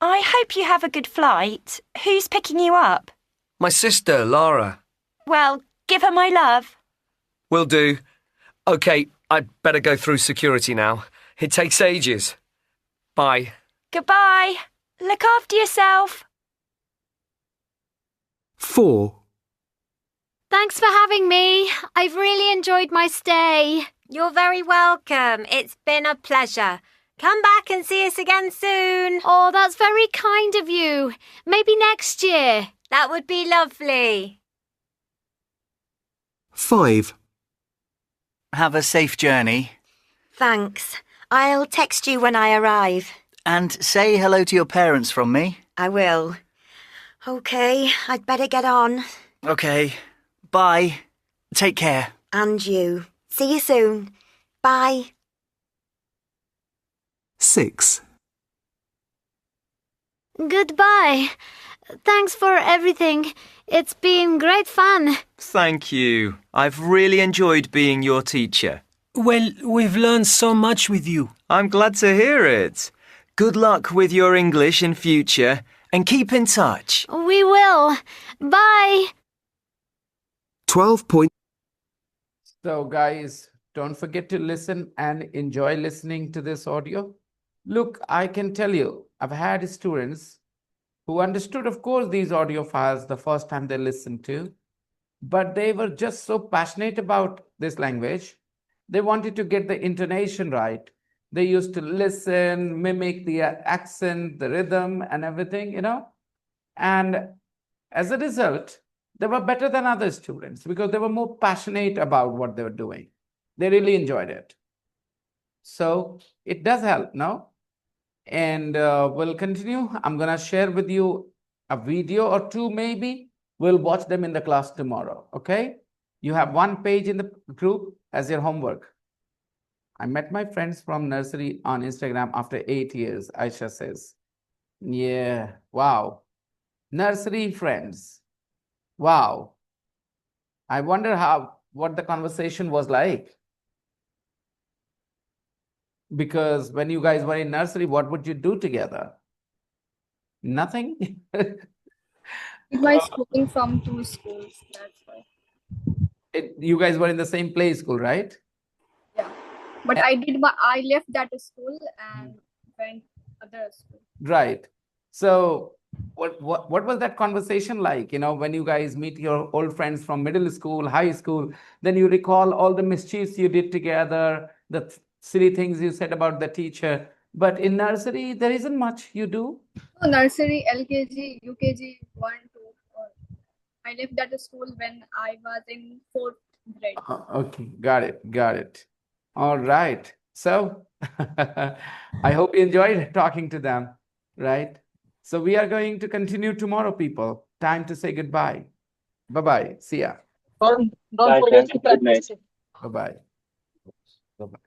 I hope you have a good flight. Who's picking you up? My sister, Lara. Well, give her my love. Will do. Okay, I'd better go through security now. It takes ages. Bye. Goodbye. Look after yourself. 4. Thanks for having me. I've really enjoyed my stay. You're very welcome. It's been a pleasure. Come back and see us again soon. Oh, that's very kind of you. Maybe next year. That would be lovely. 5. Have a safe journey. Thanks. I'll text you when I arrive. And say hello to your parents from me. I will. Okay, I'd better get on. Okay. Bye. Take care. And you. See you soon. Bye. 6. Goodbye. Thanks for everything. It's been great fun. Thank you. I've really enjoyed being your teacher. Well, we've learned so much with you. I'm glad to hear it. Good luck with your English in future and keep in touch. We will. Bye. 12. So guys, don't forget to listen and enjoy listening to this audio. Look, I can tell you, I've had students who understood, of course, these audio files the first time they listened to, but they were just so passionate about this language. They wanted to get the intonation right. They used to listen, mimic the accent, the rhythm and everything, you know. And as a result, they were better than other students because they were more passionate about what they were doing. They really enjoyed it. So it does help, no? And we'll continue. I'm going to share with you a video or two maybe. We'll watch them in the class tomorrow, okay? You have one page in the group as your homework. I met my friends from nursery on Instagram after 8 years, Aisha says. Yeah, wow. Nursery friends. Wow. I wonder what the conversation was like. Because when you guys were in nursery, what would you do together? Nothing? We were schooling from 2 schools, that's why. You guys were in the same play school, right? Yeah. But I left that school and went other school. Right. So what was that conversation like? You know, when you guys meet your old friends from middle school, high school, then you recall all the mischiefs you did together, the silly things you said about the teacher. But in nursery, there isn't much you do. So nursery, LKG, UKG, 1, 2, 4. I left that school when I was in 4th grade. Okay, got it. All right. So I hope you enjoyed talking to them, right? So we are going to continue tomorrow, people. Time to say goodbye. Bye-bye. See ya. Don't forget to practice it. Bye-bye. Bye-bye.